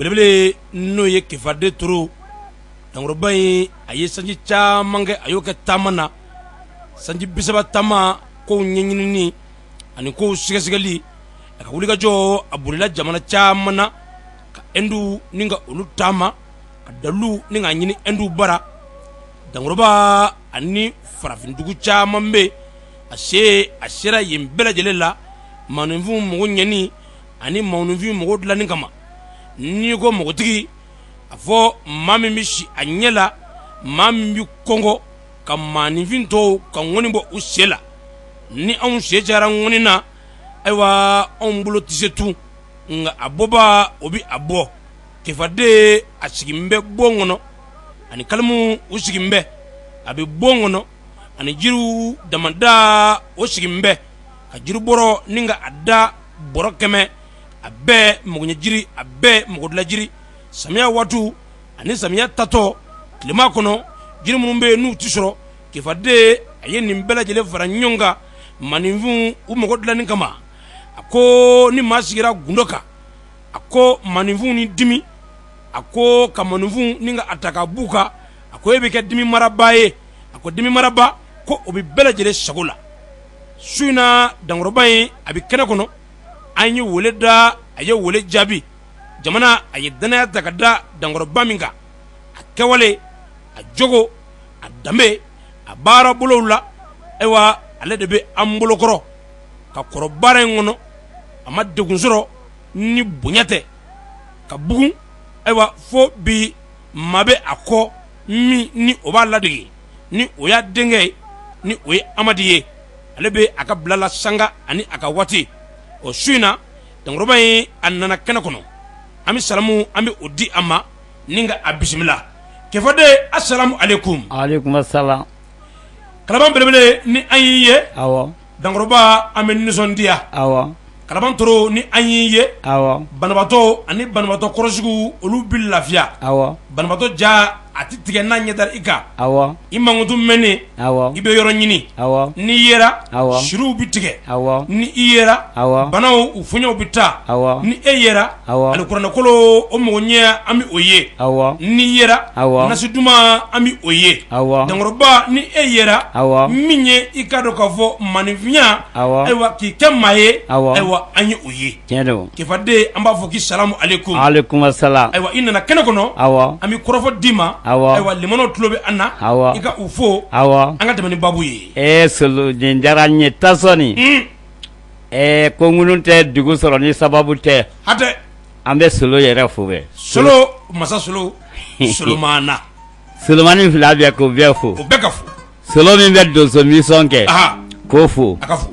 belebele n'o ye Kefade Toro Dangoroba in a ye sanji caman kɛ a y'o kɛ taama na sanji 30 taama kow ɲɛɲinini ani kow sɛgɛsɛgɛli a ka wulikajɔ a bolila jamana caman na ka endu ni ka olu taama ka dalu ni ka ɲini endu bara Dangoroba ani farafindugu caman bɛ a sera yen bɛɛ lajɛlen la maaninfin mɔgɔ ɲɛni ani maaninfin mɔgɔ dilanni kama ni ko mɔgɔtigi a fɔ maa min bɛ si a ɲɛ la maa min bɛ kɔngɔ ka maaninfin tɔw ka ŋɔni bɔ u sen la ni anw sen cayara ŋɔni na ayiwa anw bolo tɛ se tun nka a bɔba o bɛ a bɔ Kefade a sigin bɛ bon kɔnɔ ani kalimu u sigin bɛ a bɛ bon kɔnɔ ani jiriw damada o sigin bɛ ka jiri bɔrɔ ni ka a da bɔrɔ 100 a bɛɛ mɔgɔɲɛ jiri a bɛɛ mɔgɔdila jiri samiya waatu ani samiya tatɔ tilema kɔnɔ jiri minnu bɛ n'u tɛ sɔrɔ Kefade a ye nin bɛɛ lajɛlen fara ɲɔgɔn kan maaninfin u mɔgɔ dilanni kama a ko ni maa sigira gundo kan a ko maaninfin ni dimi a ko ka maaninfin ni ka a ta ka b'u kan a ko e bɛ kɛ dimi maraba ye a ko dimi maraba ko o bɛ bɛɛ lajɛlen sago la su in na Dangoroba in a bɛ kɛnɛ kɔnɔ an ye wele da a ye wele jaabi jamana a ye danaya ta ka da Dangoroba min kan a kɛwale a jogo a danbe a baara bolow la ayiwa ale de bɛ an bolokɔrɔ ka kɔrɔ baara in kɔnɔ a ma degun sɔrɔ ni bonya tɛ ka bugun ayiwa fo bi maa bɛ a kɔ min ni o b'a ladege ni o y'a denkɛ ye ni o ye Amadi ye ale bɛ a ka bilala sanga ani a ka waati o su in na Dangoroba in a nana kɛnɛ kɔnɔ an bɛ salamu an bɛ o di a ma ni ka a bisimila Kefade assalamu alaikum. Alaikum assalam. Kalaban belebele ni an y'i ye. Awɔ. Dangoroba an bɛ nisɔndiya. Awɔ. Kalaban Toro ni an y'i ye. Awɔ. Banabaatɔ ani banabaatɔ kɔrɔsigiw olu bi lafiya. Awɔ. Banabaatɔ ja a ti tigɛ n'a ɲɛ da i kan. Awɔ. I mankutu mɛnnen. Awɔ. I bɛ yɔrɔ ɲini. Awɔ. N'i yera. Awɔ. Siruw bi tigɛ. Awɔ. Ni i yera. Awɔ. Banaw u fuɲɛw bi taa. Awɔ. Ni e yera. Awɔ. Alikuranɛkolo o mɔgɔ ɲɛ an bi o ye. Awɔ. Ni yera. Awɔ. Nasi duman an bi o ye. Awɔ. Dangoroba ni e yera. Awɔ. Min ye i ka dɔn k'a fɔ maaninfinya. Awɔ. Ayiwa k'i kɛ maa ye. Awɔ. Ayiwa an ye o ye. Tiɲɛ don. Kefade an b'a fɔ k'i salamu alaikum. Alaikum assalam. Ayiwa i nana kɛnɛ kɔnɔ. Awɔ. An bɛ kɔrɔfɔ d'i ma. Awɔ. Ayiwa limanaw tulo bɛ an na. Awɔ. I ka u fo. Awɔ. An ka tɛmɛ ni babu ye. Solo nin diyara n ye Tasɔni. Ko ŋunu tɛ dugu sɔrɔ ni sababu tɛ. Hatɛ. An bɛ Solo yɛrɛ fo bɛ. Solo masa Solo. Solomana. Solomani fila bɛ k'o bɛɛ fo. O bɛɛ ka fo. Solo min bɛ donso mission kɛ. K'o fo. A ka fo.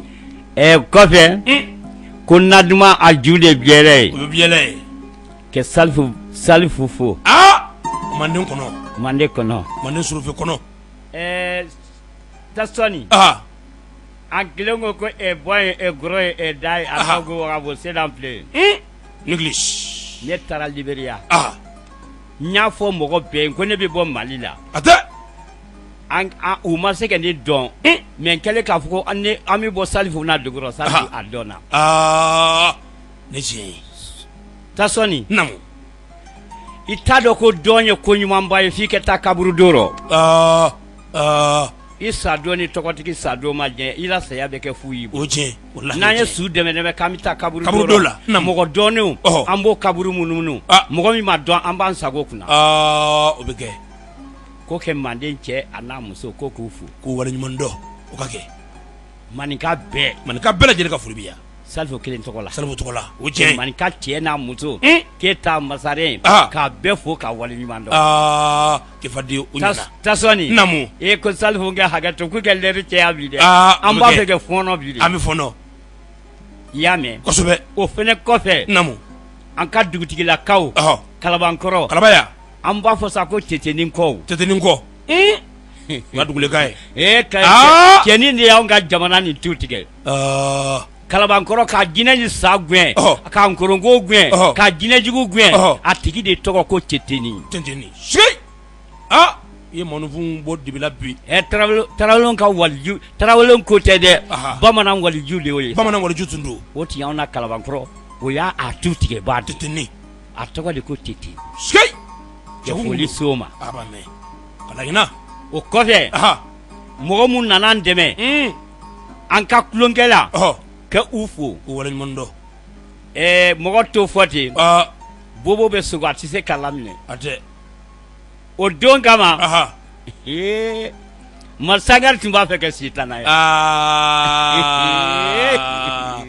Kɔfɛ. Ko Naduma a ju de biyɛlɛ ye. O bɛ biyɛlɛ ye. Kɛ Salifu fo. Manden kɔnɔ. Manden kɔnɔ. Manden Surufe kɔnɔ. Tasɔni. An kelen ko bɔ ye gɔrɔ ye da ye a ka ko wa bɔ sedan filɛ. English. Ne taara Liberiya. N y'a fɔ mɔgɔ bɛɛ ye ko ne bɛ bɔ Mali la. A tɛ. U ma se ka ne dɔn. Mais n kɛlen k'a fɔ ko an bɛ bɔ Salifu n'a dugukɔrɔ Salifu a dɔnna. Ne tiɲɛ ye. Tasɔni. Naamu. I t'a dɔn ko dɔn ye ko ɲumanba ye f'i ka taa kaburu don rɔ. I sadon ni tɔgɔtigi sadon ma jɛ i la saya bɛ kɛ fu yi. O tiɲɛ. N'an ye su dɛmɛ k'an bɛ taa kaburu don la. Mɔgɔ dɔnnenw an b'o kaburu munumunu. Mɔgɔ min ma dɔn an b'an sago kunna. O bɛ kɛ. Ko kɛ Manden cɛ a n'a muso ko k'u fo. K'u waleɲuman dɔn o ka kɛ. Maninka bɛɛ lajɛlen ka foli bɛ yan. Salifu kelen tɔgɔ la. Salifu tɔgɔ la. O tiɲɛ. Maninka cɛ n'a muso. Keyita masaren. K'a bɛɛ fo k'a waleɲuman dɔn. Kefade o ɲɛna. Tasɔni. Naamu. Ko Salifu kɛ hakɛ to k'u kɛ lɛri cɛya bi dɛ. An b'a fɛ kɛ fɔɔnɔ bi de. An bɛ fɔɔnɔ. I y'a mɛn. Kosɛbɛ. O fɛnɛ kɔfɛ. Naamu. An ka dugutigilakaw. Kalabankɔrɔ. Kalabaya. An b'a fɔ sa ko Tetenin kɔ. Tetenin kɔ. O ka dugulekan ye. Cɛnin de y'anw ka jamana nin tu tigɛ. Kalabankɔrɔ ka jinɛ ni sa gɛn. Ka nkoronko gɛn. Ka jinɛjugu gɛn. A tigi de tɔgɔ ko Tetenin. Tetenin. I ye maaninfin bɔ dibila bi. Tarawelew ka waliju. Tarawelew ko tɛ dɛ. Bamanan waliju de y'o ye. Bamanan waliju tun don. O tun y'anw na Kalabankɔrɔ. O y'a tu tigɛ ba. Tetenin. a tɔgɔ de ko tete skei cɛ foli s'o ma abame kalagina o kɔfɛ mɔgɔ mun nana an dɛmɛ an ka kulonkɛ la ka u fo o waleɲuman dɔ mɔgɔ t'o fɔ ten bobo bɛ sogo a tɛ se k'a laminɛ a tɛ o don kama Marsangare tun b'a fɛ kɛ sitanɛ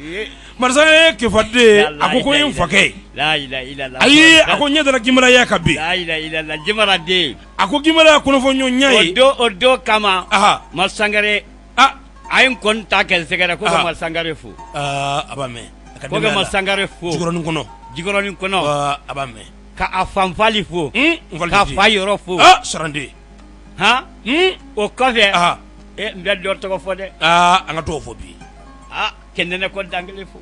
ye Marsangare Kefade a ko ko n fakɛ la ilaha illallah ayi a ko ɲɛdala Gimaraya ka bi la ilaha illallah Jimaraden a ko Gimaraya kunnafoniɲɔgɔnya ye o don kama Marsangare a ye n kɔni ta kɛ sɛgɛrɛ ko ka Marsangare fo a b'a mɛn ko ka Marsangare fo Jikɔrɔni kɔnɔ a b'a mɛn ka a fanfali fo ka fa yɔrɔ fo sarande o kɔfɛ n bɛ dɔ tɔgɔ fɔ dɛ an ka t'o fɔ bi kɛ nɛnɛ ko dankelen fo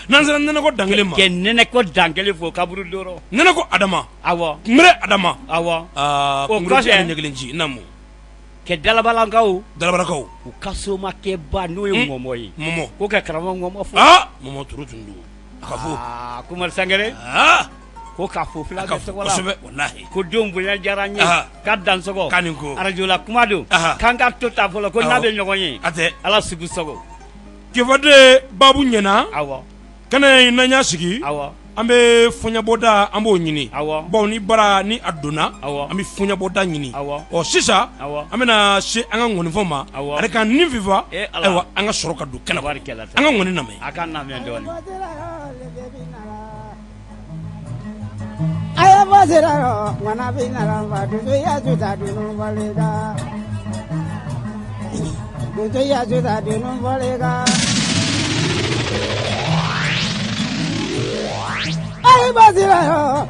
n'an sera nɛnɛ ko dankelen ma kɛ nɛnɛ ko dankelen fo kaburu dɔrɔ nɛnɛ ko Adama awɔ kunbere Adama awɔ o kɔfɛ ɲɛkelen ci namu kɛ dalabalakaw u ka somakɛba n'o ye mɔmɔ ye mɔmɔ ko ka karamɔgɔ mɔmɔ fo mɔmɔ turu tun don a ka fo ko Marsangare ko ka fo fila ka sɔgɔ la kosɛbɛ wallahi ko don bonya diyara n ye ka dansɔgɔ kanin ko radio la kuma don k'an ka to ta fɔlɔ ko n'a bɛ ɲɔgɔn ye a tɛ ala sugu sago Kefade babu ɲɛna awɔ kɛnɛ in n'an y'a sigi awɔ an bɛ fɔɲɛbɔda an b'o ɲini awɔ bawo ni bara ni a donna an bɛ fɔɲɛbɔda ɲini ɔ sisan an bɛna se an ka ŋɔnifɔ ma ale ka nin fifa ayiwa an ka sɔrɔ ka don kɛnɛ an ka ŋɔni lamɛn a ka lamɛn dɔɔni aya basira mana binara ba dudu ya juta dinu balega dudu ya juta dinu balega aya basira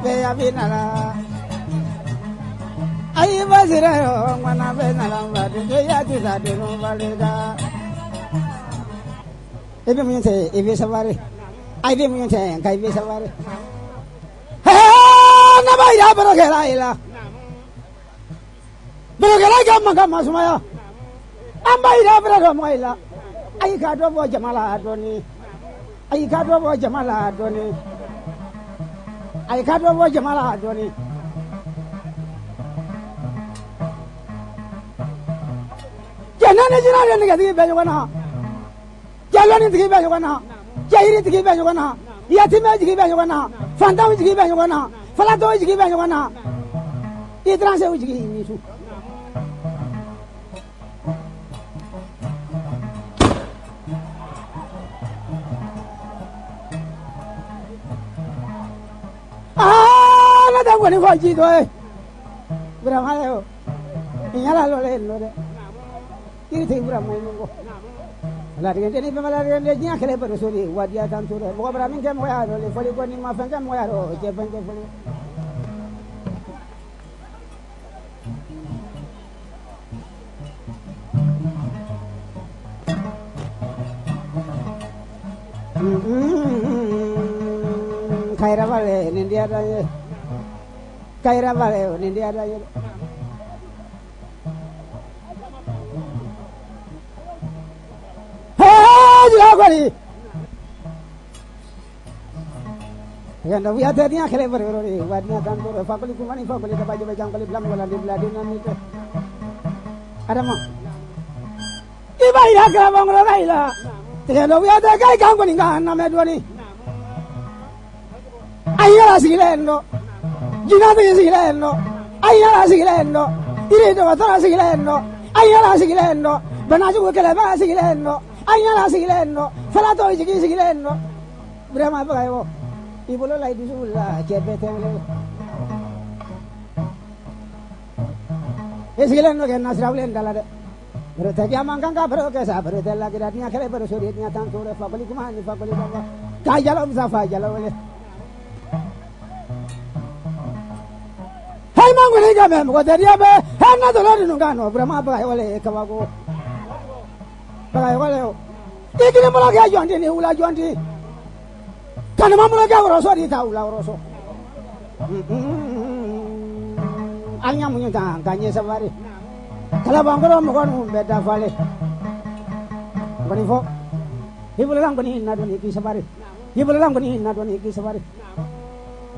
be ya binara aya basira mana binara ba dudu ya juta dinu balega ebe munte ebe sabare ebe munte kai ebe sabare Nabaira Berogeraila Berogera Gamma Sumaya Ambaira Bragomaila I got over Jamala Doni I got over Jamala Doni I got over Jamala Doni Janana Jana to give Bayana Jalani to give Bayana Jairi to give Bayana Yatima to give Bayana Phantom to give Bayana Falato is given one. The transit which gave me to. Not that one for Gido. But I'm hello. In Yala, you think Brahmo. Larian, the Yankee, sorry, what you have done to the Bobramin Camware, for you going in my friend Camware, Japan. Kaira Valley in India. Kaira Valley in India. Hey, and we are the clever, what you have done to the family, money, family, the Baja Jungle, Blambola, the Vladimir. Adama. If I have a Raila, we are the guy coming on Medwani. I am Sileno, Gina Sileno, I am Sileno, Irito Sileno, I am Sileno, Banazu Calava Sileno, I am Sileno, Falato is Sileno, Brahma Bayo, people like this will get Sileno can Nasrael and Galade. Pero te llaman ganga, pero que esa, pero te la gratia que le pero soy ni tanto de Fabuli Kuman y Fabuli Baba. Cállalo, Zafa, ya lo ves. Hey, man, when I come, what the Yabe, another lot of Gano, Brahma, Baole, Kavago. Baole. Taking him like I joined in Ula Jointy. Can a mamma go so did Rosso? I am Mutan, can you somebody? Calabangro Mogon better valley. But if he will run in Nadoni Sabari. yibulalam ko ni na do ni ki sabari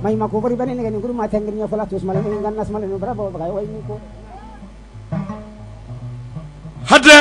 may ma ko bari bani ngani guru ma tengri nya fala tus malam ngan nas malam brabo bagay way ni ko hadde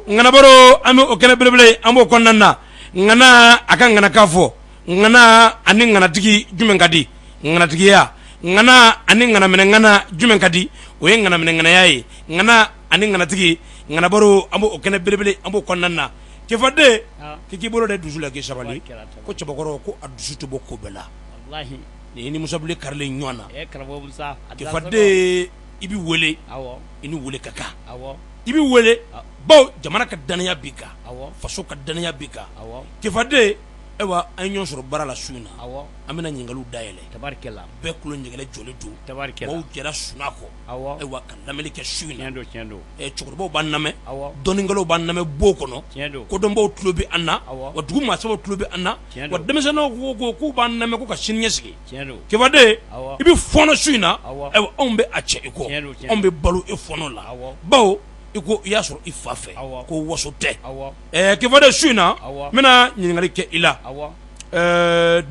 ngana baro ame o kene belebele ambo konnanna ngana aka ngana kafo ngana ani ngana tigi jumen kadi ngana tigi ya ngana ani ngana mena ngana jumen kadi o ngana mena ngana yayi ngana ani ngana tigi ngana baro ambo o kene belebele ambo konnanna ke fadde kiki boro de dusula ke sabali ko cebokoro ko adusu to bokko bela wallahi ni musabule karle nyona karabo musa ke fadde ibi wele awo ini wele kaka awo ibi wele baw jamana ka danaya bika awo faso ka danaya bika awo ke fadde ewa ay ñon soro bara la suna awo amina ñingalu dayele tabarkella be kulo ñingale jole du tabarkella baw jera suna ko awo ewa kan lameli ke suna cendo e chokro ban name awo doningalo ban name bokono cendo ko don baw tulobi anna awo wa dugu ma sabo tulobi anna Cendo. wa demesano ko ban name ko ka shinye sigi cendo ke fadde awo ibi fono suna Awo. ewa ombe ache iko Cendo. ombe balu e fono la Awo. baw iko yasoro ifafe Awo. ko wasote awo ke fadde suna Awo. mina ñingali ke ila awo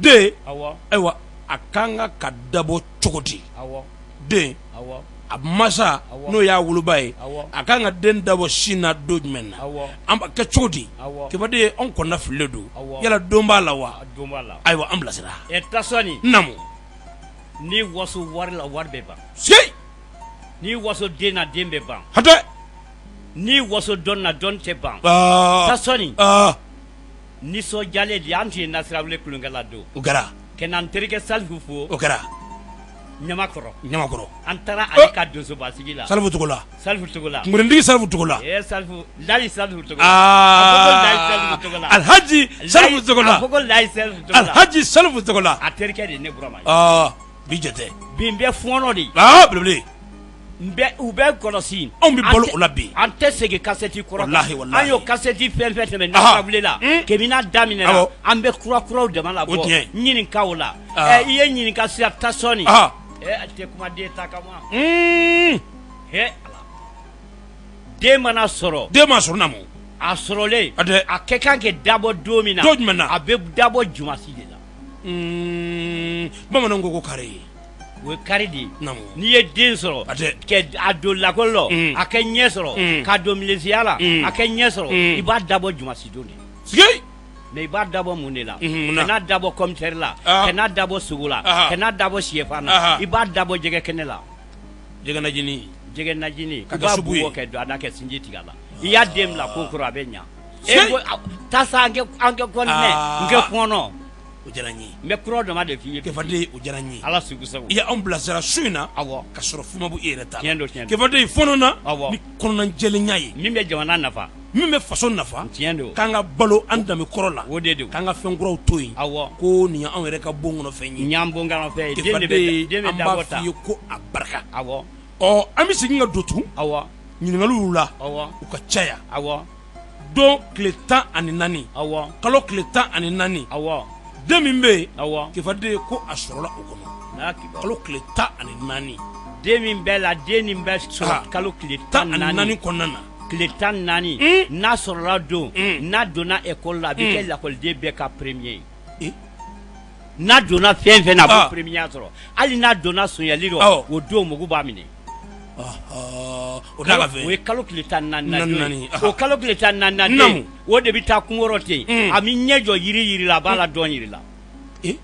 de awo ewa akanga ka dabo cogodi awo de awo a masa Awo. no ya wuluba ye Awo. akanga den dabo sina do jumɛn na awo an ba kɛ cogodi Awo. kibade an kɔnna file do Awo. yala don b'a la wa dombala ayiwa an bilasira tasoni namu ni waso wari la wari bɛ ban sigi ni waso den na den bɛ ban hatɛ ni waso dɔn na dɔn tɛ ban aa tasoni aa nisɔndiyalen de an tun ye nasirawule kulonkɛla don o kɛra ka na n terikɛ salifu fo o kɛra ɲamakɔrɔ ɲamakɔrɔ an taara ale ka donsobasigi la salifu togo la salifu togo la nkurintigi salifu togo la salifu layi salifu togo la a fɔ ko layi salifu togo la alhaji salifu togo la a fɔ ko layi salifu togo la alhaji salifu togo la a terikɛ de ye ne burama ye aa bi jate bi n bɛ fɔɔnɔ de aa belebele u bɛ kɔlɔsi anw bɛ balo o la bi an tɛ segin kasɛti kɔrɔ kan. Wallahi, wallahi. an y'o kasɛti fɛn fɛn tɛmɛ Aha. nasabule la kebina daminɛna Awɔ. an bɛ kura kuraw dama la O bɔ tiɲɛ. ɲininkaw la Ah. i ye ɲininka sira tasɔni Aha. a tɛ kuma den ta kama he ala den mana sɔrɔ den ma sɔrɔ namu a sɔrɔlen A tɛ. a kɛ kan ka dabɔ don min na Don jumɛn na? a bɛ dabɔ jumasi de la bamananw ko kare o ye kari de ye namu n'i ye den sɔrɔ A tɛ. a don lakɔli lɔ a kɛ ɲɛ sɔrɔ k'a don milisiya la a kɛ ɲɛ sɔrɔ i b'a dabɔ jumasi don de sigi mais i b'a dabɔ mun de la mun na? kana dabɔ commissaire la Ah. kana dabɔ sogo la Aha. kana dabɔ siyɛfan na Aha. i b'a dabɔ jɛgɛ kɛnɛ la jɛgɛ najini jɛgɛ najini Ka i kɛ b'a subu ye. bugɔ kɛ don a da kɛ sinji tigɛ a la i y'a den bila ko kɔrɔ a bɛ ɲa Sey! tasa an kɛ kɔntinɛ Ah. n kɛ kɔnɔ o diyara n ye n bɛ kura dama de f'i ye kɛfade o diyara n ye ala sugu sago i ye anw bilasira su in na awɔ ka sɔrɔ fuma b'u e yɛrɛ ta la Tiɲɛ don, tiɲɛ don. kɛfade fɔnɔ na Awɔ. ni kɔnɔna jɛlenya ye min bɛ jamana nafa min bɛ faso nafa tiɲɛ don k'an ka balo an danbe kɔrɔ la o de don k'an ka fɛn kuraw to yen awɔ ko nin ye anw yɛrɛ ka bon kɔnɔ fɛn ye ɲan bon kana fɛ den de kɛfade bɛ den an bɛ b'a dabɔ ta f'i ye ko a barika awɔ ɔ an bɛ segin ka don tun awɔ ɲininkaliw la awɔ u ka caya awɔ don tile 14 awɔ kalo tile 14 awɔ den min bɛ yen awɔ kɛfade ko a sɔrɔla o kɔnɔ n'a kibaru kalo tile 14 den min bɛ la den nin bɛ Ah. sɔrɔ kalo tile tan 14 naani kɔnɔna na tile tan naani n'a sɔrɔla don n'a donna ekɔli la a bɛ kɛ lakɔliden bɛɛ ka premier ye Eh? n'a donna fɛn fɛn na a Ah. b'o premier sɔrɔ hali n'a donna sonyali rɔ Awɔ. o don mugu b'a minɛ o da ka o ye fɛ kalo tile tan naani na don Naani, ye aha. o kalo tile tan naani na Namu. den o de bɛ taa kungorɔ ten a bɛ ɲɛ jɔ yiri yiri la a b'a la dɔn yiri la Eh?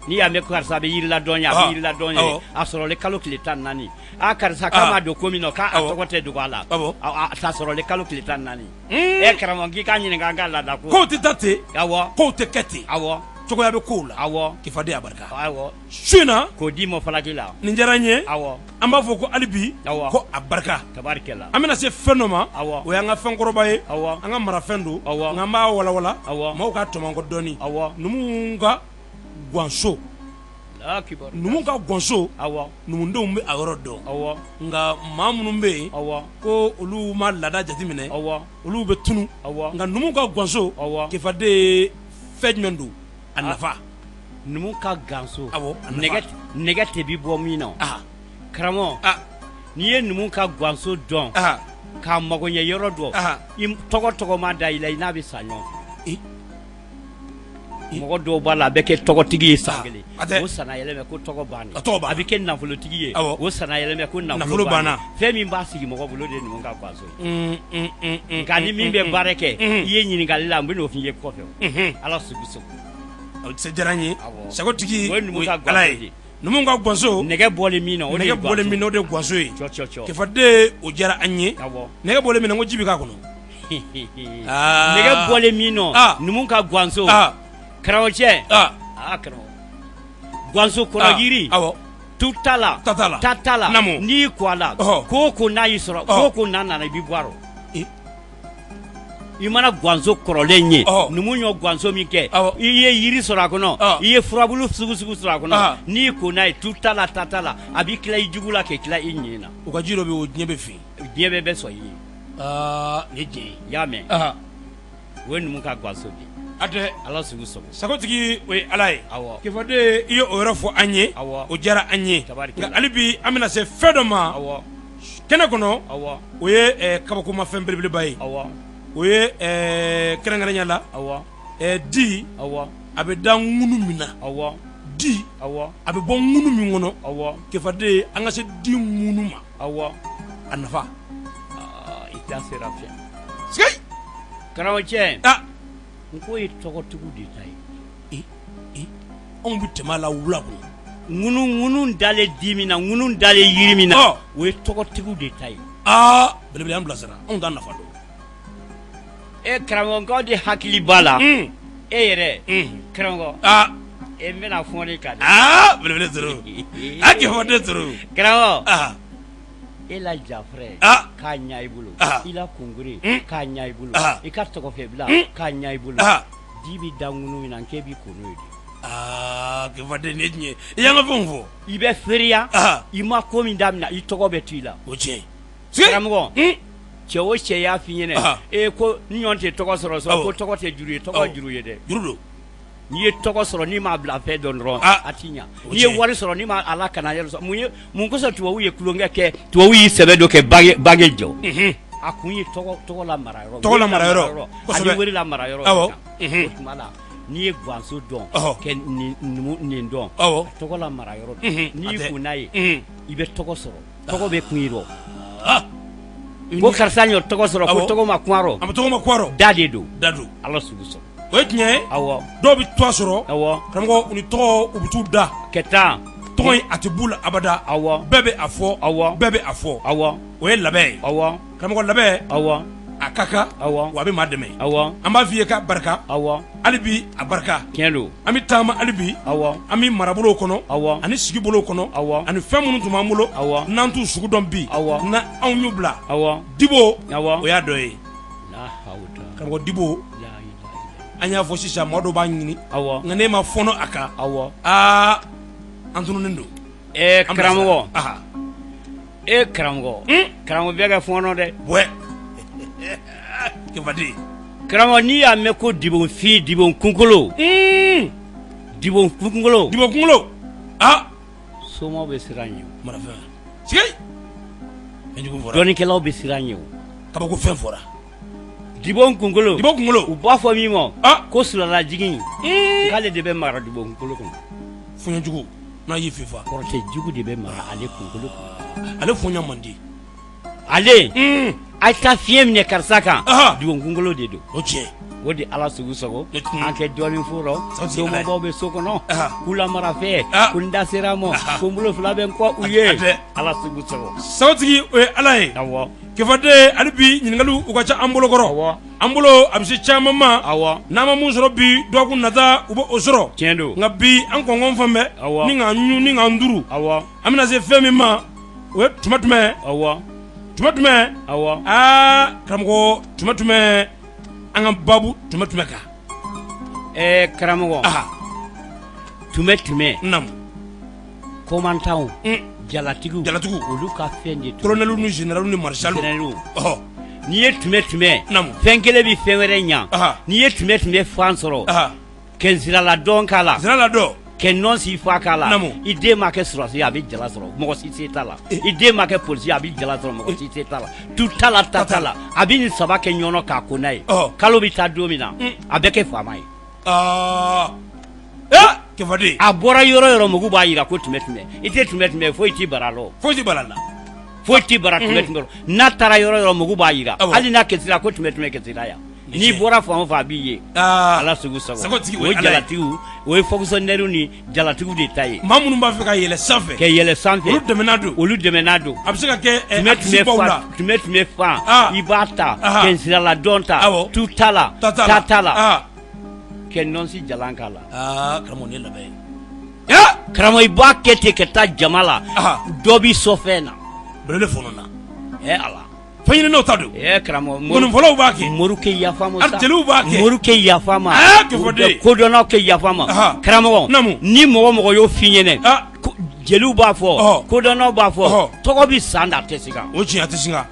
n'i y'a mɛn karisa a bɛ yiri la dɔn ye a Ah. bɛ yiri la dɔn ye Awɔ. a sɔrɔlen kalo tile tan naani a karisa k'a ma don ko min na k'a Awɔ. tɔgɔ tɛ dogo a la Awɔ. a ta sɔrɔlen kalo tile tan naani Mm. karamɔgɔ k'i k'a ɲininka an ka laada ko kow tɛ taa ten awɔ kow tɛ kɛ ten awɔ cogoya bɛ kow la awɔ kɛfade a barika awɔ su in na k'o di mɔ falaki la nin diyara n ye awɔ an b'a fɔ ko hali bi Awɔ. ko a barika tabarikɛla an bɛna se fɛn dɔ ma Awɔ. o y'an ka fɛnkɔrɔba ye Awɔ. an ka marafɛn don Awɔ. nka an b'a walawala Awɔ. maaw ka tɔmɔ dɔɔni awɔ numu ka gwanso kibaru numu ka gwanso awɔ numudenw bɛ a yɔrɔ dɔn awɔ nka maa minnu bɛ yen awɔ ko olu ma laada jateminɛ awɔ olu bɛ tunu awɔ nka numu ka gwanso Awɔ. kɛfade ye fɛn jumɛn don a nafa numu ka ganso Awɔ, a nafa. nɛgɛ tɛ bi bɔ min na ah karamɔgɔ ah n'i ye numu ka ganso dɔn ah k'a magoɲɛ yɔrɔ dɔn ah i tɔgɔ ma da i la i n'a bɛ sa ɲɔgɔn fɛ eh mɔgɔ dɔw b'a la a bɛ kɛ tɔgɔtigi ye san kelen atɛ o sana yɛlɛmɛ ko tɔgɔ banna a tɔgɔ banna a bɛ kɛ nafolotigi ye awɔ o sana yɛlɛmɛ ko nafolo banna fɛn min b'a sigi mɔgɔ bolo de ye numu ka ganso ye nka ni min bɛ baara kɛ i ye ɲininkali la n bɛ n'o f'i ye kɔfɛ ala sugu sogo se diyara n ye awɔ sagotigi o ye numu ka ala ganso ye de numu ka gwanso nɛgɛ bɔlen min na o de ye nɛgɛ bɔlen min na o de ye gwanso ye cɔ kefaden o diyara an ye awɔ nɛgɛ bɔlen min na n ko ji bɛ k'a kɔnɔ nɛgɛ bɔlen min na numu ka ganso karamɔgɔcɛ karamɔgɔ ganso kɔnɔ yiri awɔ tu t'a la ta t'a la namu n'i y'i kɔ a la ko o ko n'a y'i sɔrɔ ko o ko n'a nana i b'i bɔ a rɔ i mana ganso kɔrɔlen ye numu y'o ganso min kɛ i ye yiri sɔrɔ a kɔnɔ i ye furabulu sugu sɔrɔ a kɔnɔ n'i y'i ko n'a ye tu t'a la ta t'a la a b'i tila i jugu la k'i tila i ɲɛ na o ka ji dɔ bɛ yen o diɲɛ bɛ fin diɲɛ bɛɛ sɔn i ye ni diɲɛ ye i y'a mɛn o ye numu ka ganso de a tɛ ala sugu sɔgɔ sagotigi o ye ala ye awɔ kefaden i ye o yɔrɔ fɔ an ye awɔ o diyara an ye tabarikala nka hali bi an bɛna se fɛn dɔ ma awɔ kɛnɛ kɔnɔ awɔ o ye kabakomafɛn belebeleba ye awɔ o ye kɛrɛnkɛrɛnya la awɔ di awɔ a bɛ da ŋunu min na awɔ di awɔ a bɛ bɔ ŋunu min kɔnɔ awɔ kefaden an ka se di ŋunu ma awɔ a nafa i t'a sera fɛ sigi karamɔgɔcɛ n ko ye tɔgɔtigiw de ta ye anw bɛ tɛmɛ a la wula kɔnɔ ŋunu dalen di min na ŋunu dalen yiri min na o ye tɔgɔtigiw de ta ye belebele an bilasira anw t'a nafa dɔn karamɔgɔkaw de hakili b'a la e yɛrɛ karamɔgɔ e n bɛna fɔɔni kan dɛ belebele toro a kefaden toro karamɔgɔ e la jafrɛ k'a ɲa i bolo i la kunkuri k'a ɲa i bolo i ka tɔgɔfɛbila k'a ɲa i bolo di bi da ŋunu min na k'e b'i ko n'o ye de kefaden ne tiɲɛ i y'an ka fɛnw fɔ i bɛ feereya i ma ko min daminɛ i tɔgɔ bɛ to i la o tiɲɛ karamɔgɔ cɛ o cɛ y'a f'i ɲɛna ko ni ɲɔgɔn tɛ tɔgɔ sɔrɔ ko tɔgɔ tɛ juru ye tɔgɔ juru ye dɛ juru don n'i ye tɔgɔ sɔrɔ n'i m'a bila fɛn dɔn dɔrɔn a t'i ɲa n'i ye wari sɔrɔ n'i m'a ala kana yɛrɛ sɔrɔ mun kosɔn tubabu ye kulonkɛ kɛ tubabu y'i sɛbɛ dɔ kɛ bage jɔ a kun ye tɔgɔ la mara yɔrɔ ani wari la mara yɔrɔ o tuma la n'i ye ganso dɔn kɛ nin dɔn tɔgɔ la mara yɔrɔ n'i kun n'a ye i bɛ tɔgɔ sɔrɔ tɔgɔ bɛ kun i rɔ ko karisa y'o tɔgɔ sɔrɔ ko tɔgɔ ma kun rɔ a bɛ tɔgɔ ma kun rɔ da de don ala sugu sɔrɔ o ye tiɲɛ ye awɔ dɔw bɛ to sɔrɔ awɔ karamɔgɔ u ni tɔgɔ u bɛ t'u da kɛta tɔgɔ in a tɛ b'u la abada awɔ bɛɛ bɛ a fɔ awɔ bɛɛ bɛ a fɔ awɔ o ye labɛn ye awɔ karamɔgɔ labɛn awɔ a ka kan awɔ wa a bɛ maa dɛmɛ awɔ an b'a f'i ye k'a barika awɔ hali bi a barika tiɲɛ don an bɛ taama hali bi awɔ an bɛ marabolow kɔnɔ awɔ ani sigi bolow kɔnɔ awɔ ani fɛn minnu tun b'an bolo awɔ n'an t'u sugu dɔn bi awɔ na anw y'u bila awɔ dibo awɔ o y'a dɔ ye la hawla karamɔgɔ dibo la ilaha an y'a fɔ sisan maa dɔw b'a ɲini awɔ nka n'e ma fɔnɔ a kan awɔ an tununnen don karamɔgɔ karamɔgɔ karamɔgɔ bɛɛ ka fɔnɔ dɛ bɔɛ kefaden karamɔgɔ n'i y'a mɛn ko dibonfin dibon kunkolo dibon kunkolo somaw bɛ siran ɲɛ marafɛn sigi dɔnnikɛlaw bɛ siran ɲɛ kabako fɛn fɔra dibon kunkolo u b'a fɔ min ma ko sulalajigin k'ale de bɛ mara dibon kunkolo kɔnɔ funyajugu n'a y'i fifa kɔrɔtɛ jugu de bɛ mara ale kunkolo kɔnɔ ale funya man di ale a ta fiɲɛ minɛ karisa kan dibon kunkolo de don o tiɲɛ o de ala sugu sago an kɛ dɔɔnin fɔlɔ somɔgɔw bɛ so kɔnɔ k'u lamara fɛ ko n da sera ma ko n bolo fila bɛ n kɔ u ye ala sugu sago sagotigi o ye ala ye awɔ kefaden hali bi ɲininkaliw u ka ca an bolo kɔrɔ an bolo a bɛ se caman ma n'an ma mun sɔrɔ bi dɔgɔkun nata u bɛ o sɔrɔ tiɲɛ don nka bi an kɔngɔn fan bɛɛ ni k'an ɲu ni k'an duru an bɛna se fɛn min ma o ye tuma jumɛn tuma jumɛn karamɔgɔ tuma jumɛn an ka babu tuma jumɛn kan karamɔgɔ tuma namu komantanw jalatigiw olu ka fɛn de colonel ni général ni marshal n'i ye tuma fɛn kelen bɛ fɛn wɛrɛ ɲa n'i ye tuma fan sɔrɔ kɛ nsiraladɔn k'a la kɛ nɔn si fa k'a la i den ma kɛ sɔrɔsi a bɛ jala sɔrɔ mɔgɔ si se t'a la i den ma kɛ polisi a bɛ jala sɔrɔ mɔgɔ si se t'a la tu t'a la ta t'a la a bɛ nin saba kɛ ɲɔnɔ k'a ko n'a ye kalo bɛ taa don min na a bɛ kɛ faama ye Kefade a bɔra yɔrɔ mugu b'a yira ko tɛmɛ i tɛ tɛmɛ foyi t'i bara la foyi t'i bara la foyi t'i bara tɛmɛ n'a taara yɔrɔ mugu b'a yira hali n'a kɛsira ko tɛmɛ kɛsira yan n'i bɔra fan o fan a b'i ye ala sugu sago o ye jalatigiw o ye fonctionnaire ni jalatigiw de ta ye maa minnu b'a fɛ ka yɛlɛ sanfɛ olu dɛmɛna don a bɛ se ka kɛ tɛmɛ fan i b'a ta kɛnsirala dɔn ta tu ta la ta ta la kɛ nɔnsi jalan k'a la karamɔgɔ ne labɛn karamɔgɔ i b'a kɛ ten ka taa jama la dɔ b'i sɔfɛn na bɛlɛle fɔlɔ na ala fɛn ɲininaw ta don karamɔgɔ ŋɔnifɔlaw b'a kɛ morikɛ yafa ma jeliw b'a kɛ morikɛ yafa ma Kefade kodɔnnaw kɛ yafa ma karamɔgɔ ni mɔgɔ y'o f'i ɲɛnɛ jeliw b'a fɔ kodɔnnaw b'a fɔ tɔgɔ bɛ san da a tɛ se kan o tiɲɛ a tɛ se kan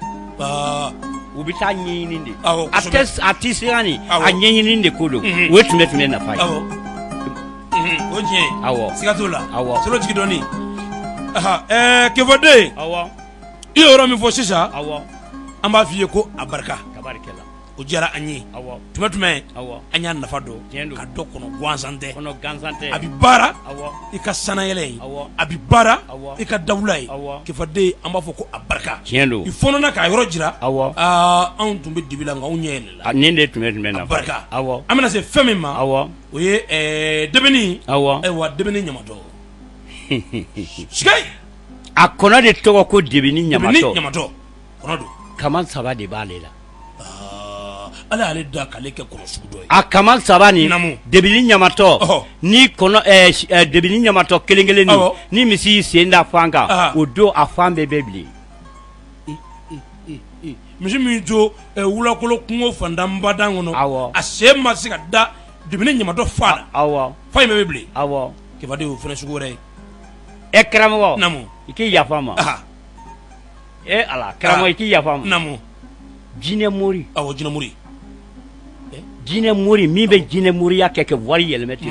u bɛ taa ɲɛɲini de a tɛ se kan nin a ɲɛɲini de ko don o ye tɛmɛ nafa ye o tiɲɛ awɔ siga t'o la solo jigi dɔɔnin Kefade i ye yɔrɔ min fɔ sisan an b'a f'i ye ko a barika o diyara an ye tuma an y'a nafa dɔn ka dɔ kɔnɔ gansan tɛ a bɛ baara i ka sanayɛlɛ ye a bɛ baara i ka dawula ye Kefade an b'a fɔ ko a barika i fɔnɔna k'a yɔrɔ jira anw tun bɛ dibi la nka anw ɲɛ yɛlɛla nin de tun na barika an bɛna se fɛn min ma o ye dɛbɛni dɛbɛni ɲamatɔ sigai a kɔnɔ de tɔgɔ ko dɛbɛni ɲamatɔ kɔnɔ don kaman saba de b'ale la ala y'ale da k'ale kɛ kɔnɔ sugu dɔ ye a kaman saba ni dɛbɛni ɲamatɔ ni kɔnɔ dɛbɛni ɲamatɔ kelen ni misi y'i sen da fan kan o don a fan bɛɛ bɛ bilen misi min to wulakolo kungo fandanbadan kɔnɔ a sen ma se ka da dɛbɛni ɲamatɔ fa la fa in bɛɛ bɛ bilen Kefade y'o fɛnɛ sugu wɛrɛ ye karamɔgɔ i k'i yafa ma ala karamɔgɔ i k'i yafa ma jinɛ mori jinɛ mori min bɛ jinɛ moriya kɛ wari yɛlɛmɛ ten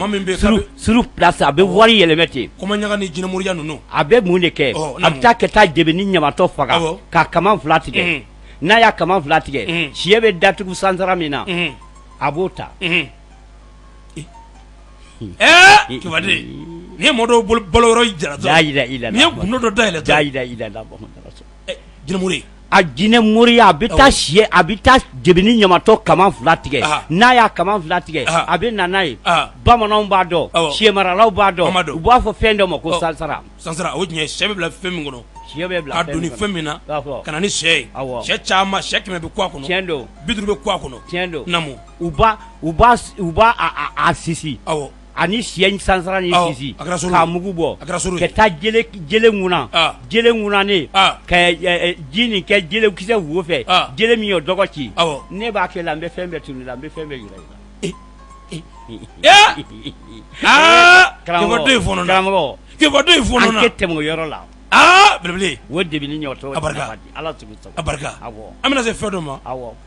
suru place a bɛ wari yɛlɛmɛ ten kɔmaɲaga ni jinɛ moriya ninnu a bɛ mun de kɛ a bɛ taa ka taa dɛbɛni ɲamatɔ faga ka kaman fila tigɛ n'a y'a kaman fila tigɛ siyɛ bɛ datugu sansara min na a b'o ta Kefade ni ye mɔdɔw balo yɔrɔ jara dɔrɔn ni ye gundo dɔ dayɛlɛ jinɛ mori a jinɛ moriya a bɛ taa siyɛ a bɛ taa dɛbɛni ɲamatɔ kaman fila tigɛ n'a y'a kaman fila tigɛ a bɛ na n'a ye bamananw b'a dɔn siyɛ maralaw b'a dɔn u b'a fɔ fɛn dɔ ma ko sansara o tiɲɛ siyɛ bɛ bila fɛn min kɔnɔ siyɛ bɛ bila ka don ni fɛn min na ka na ni siyɛ ye siyɛ caman siyɛ 100 bɛ kɔ a kɔnɔ tiɲɛ don 50 bɛ kɔ a kɔnɔ tiɲɛ don namu u b'a a sisi ani siyɛ sansara ni sisi k'a mugu bɔ ka taa jele ŋuna jele ŋunanen ka ji nin kɛ jele kisɛ wo fɛ jele min y'o dɔgɔ ci ne b'a kɛ la n bɛ fɛn bɛɛ tunu la n bɛ fɛn bɛɛ yira karamɔgɔ an tɛ tɛmɛ o yɔrɔ la belebele o dɛbɛni ɲamatɔ ala a barika an bɛna se fɛn dɔ ma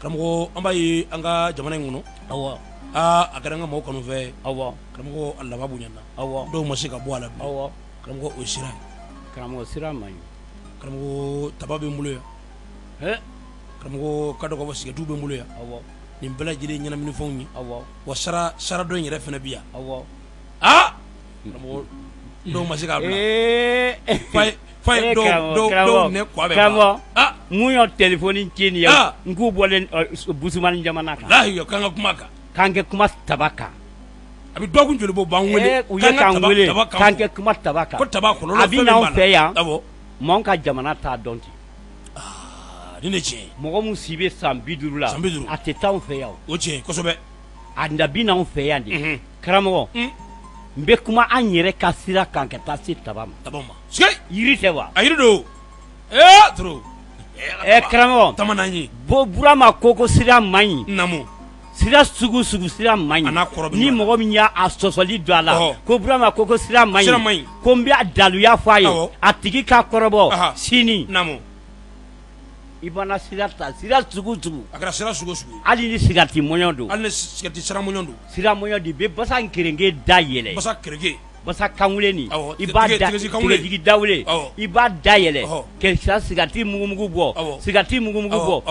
karamɔgɔ an b'a ye an ka jamana in kɔnɔ a kɛra an ka maaw kanu fɛ karamɔgɔ a laban bonyana dɔw ma se ka bɔ a la bilen karamɔgɔ o sira karamɔgɔ sira man ɲi karamɔgɔ taba bɛ n bolo yan karamɔgɔ ka dɔ ka fɔ sigɛtiw bɛ n bolo yan nin bɛɛ lajɛlen ɲɛnaminifɛnw ye wa sara dɔ in yɛrɛ fɛnɛ bɛ yan karamɔgɔ dɔw ma se k'a bila fa ye dɔw ne kɔ bɛ ban mun y'o telefɔni ci nin ye n k'u bɔlen busumani jamana kan lahi kan ka kuma kan k'an kɛ kuma taba kan a bɛ dɔgɔkun joli bɔ b'an wele u ye k'an wele k'an kɛ kuma taba kan ko taba kɔlɔlɔ a bɛ n'anw fɛ yan m'anw ka jamana t'a dɔn ten nin de tiɲɛ mɔgɔ min si bɛ san 50 la a tɛ taa anw fɛ yan o tiɲɛ kosɛbɛ a dabi n'anw fɛ yan de karamɔgɔ n bɛ kuma an yɛrɛ ka sira kan ka taa se taba ma yiri tɛ wa a yiri don trop karamɔgɔ tamanan ye Burama ko sira man ɲi namu sira sugu sira man ɲi ni mɔgɔ min y'a sɔsɔli don a la ko Burama ko sira man ɲi ko n bɛ daluya fɔ a ye a tigi ka kɔrɔbɔ sini namu i bana sira ta sira sugu a kɛra sira sugu hali ni sigati mɔɲɔ don hali ni sigati sira mɔɲɔ don sira mɔɲɔ de bɛ basa kerenge da yɛlɛ basa kerenge basa kanwule ni i b'a da tigɛjigi dawule i b'a da yɛlɛ kɛ sigarati mugumugu bɔ sigarati mugumugu bɔ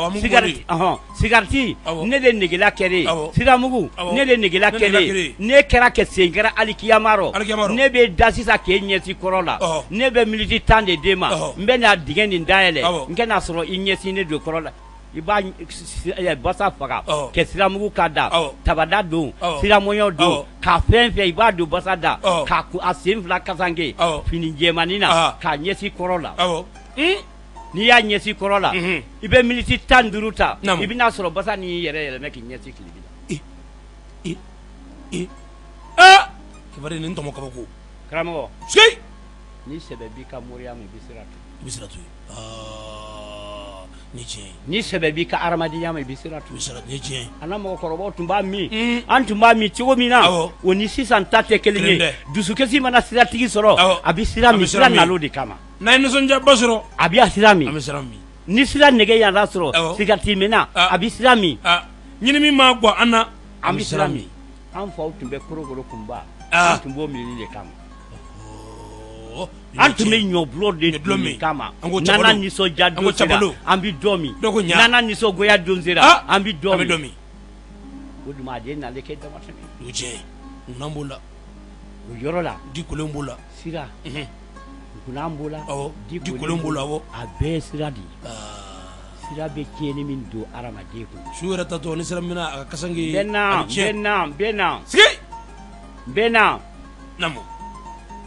sigarati ne de negela kɛre siramugu ne de negela kɛre ne kɛra kɛ sen kɛra alikiyamaro ne bɛ da sisan k'e ɲɛsi kɔrɔ la ne bɛ militi 10 de d'e ma n bɛ na dingɛ nin dayɛlɛ n kana sɔrɔ i ɲɛsi ne don kɔrɔ la i b'a basa faga kɛ siramugu ka da tabada don siramɔɲɔ don ka fɛn fɛn i b'a don basa da ka a sen fila kasange fini jɛmani na k'a ɲɛsi kɔrɔ la n'i y'a ɲɛsi kɔrɔ la i bɛ militi 15 ta i bɛna sɔrɔ basa n'i yɛrɛ yɛlɛmɛ k'i ɲɛsi kilebi la kibaru nin tɔmɔ kabako karamɔgɔ sike ni sɛbɛ b'i ka moriya ma i bɛ sira to ni sɛbɛ b'i ka adamadenya ma i bɛ sira to an na mɔgɔkɔrɔbaw tun b'a min an tun b'a min cogo min na o ni sisan ta tɛ kelen ye dusukasi mana siratigi sɔrɔ a bɛ sira min sira nalo de kama n'a ye nisɔndiyaba sɔrɔ a bɛ sira min ni sira nɛgɛ yanda sɔrɔ sigati mɛna a bɛ sira min ɲini min ma bɔ an na an bɛ sira min an faw tun bɛ korokoro kunba an tun b'o miiri de kama an tun bɛ ɲɔbulɔ de dulon min kama nana nisɔndiya don sera an bɛ dɔ min nana nisɔngoya don sera an bɛ dɔ min o duma a de nalen kɛ damatɛmɛ o tiɲɛ kunan b'o la o yɔrɔ la di kolon b'o la sira kunan b'o la di kolon b'o la a bɛɛ ye sira de ye sira bɛ tiɲɛni min don adamaden kun su yɛrɛ tatɔ ni sira mina a ka kasange bɛɛ na sike bɛɛ na namu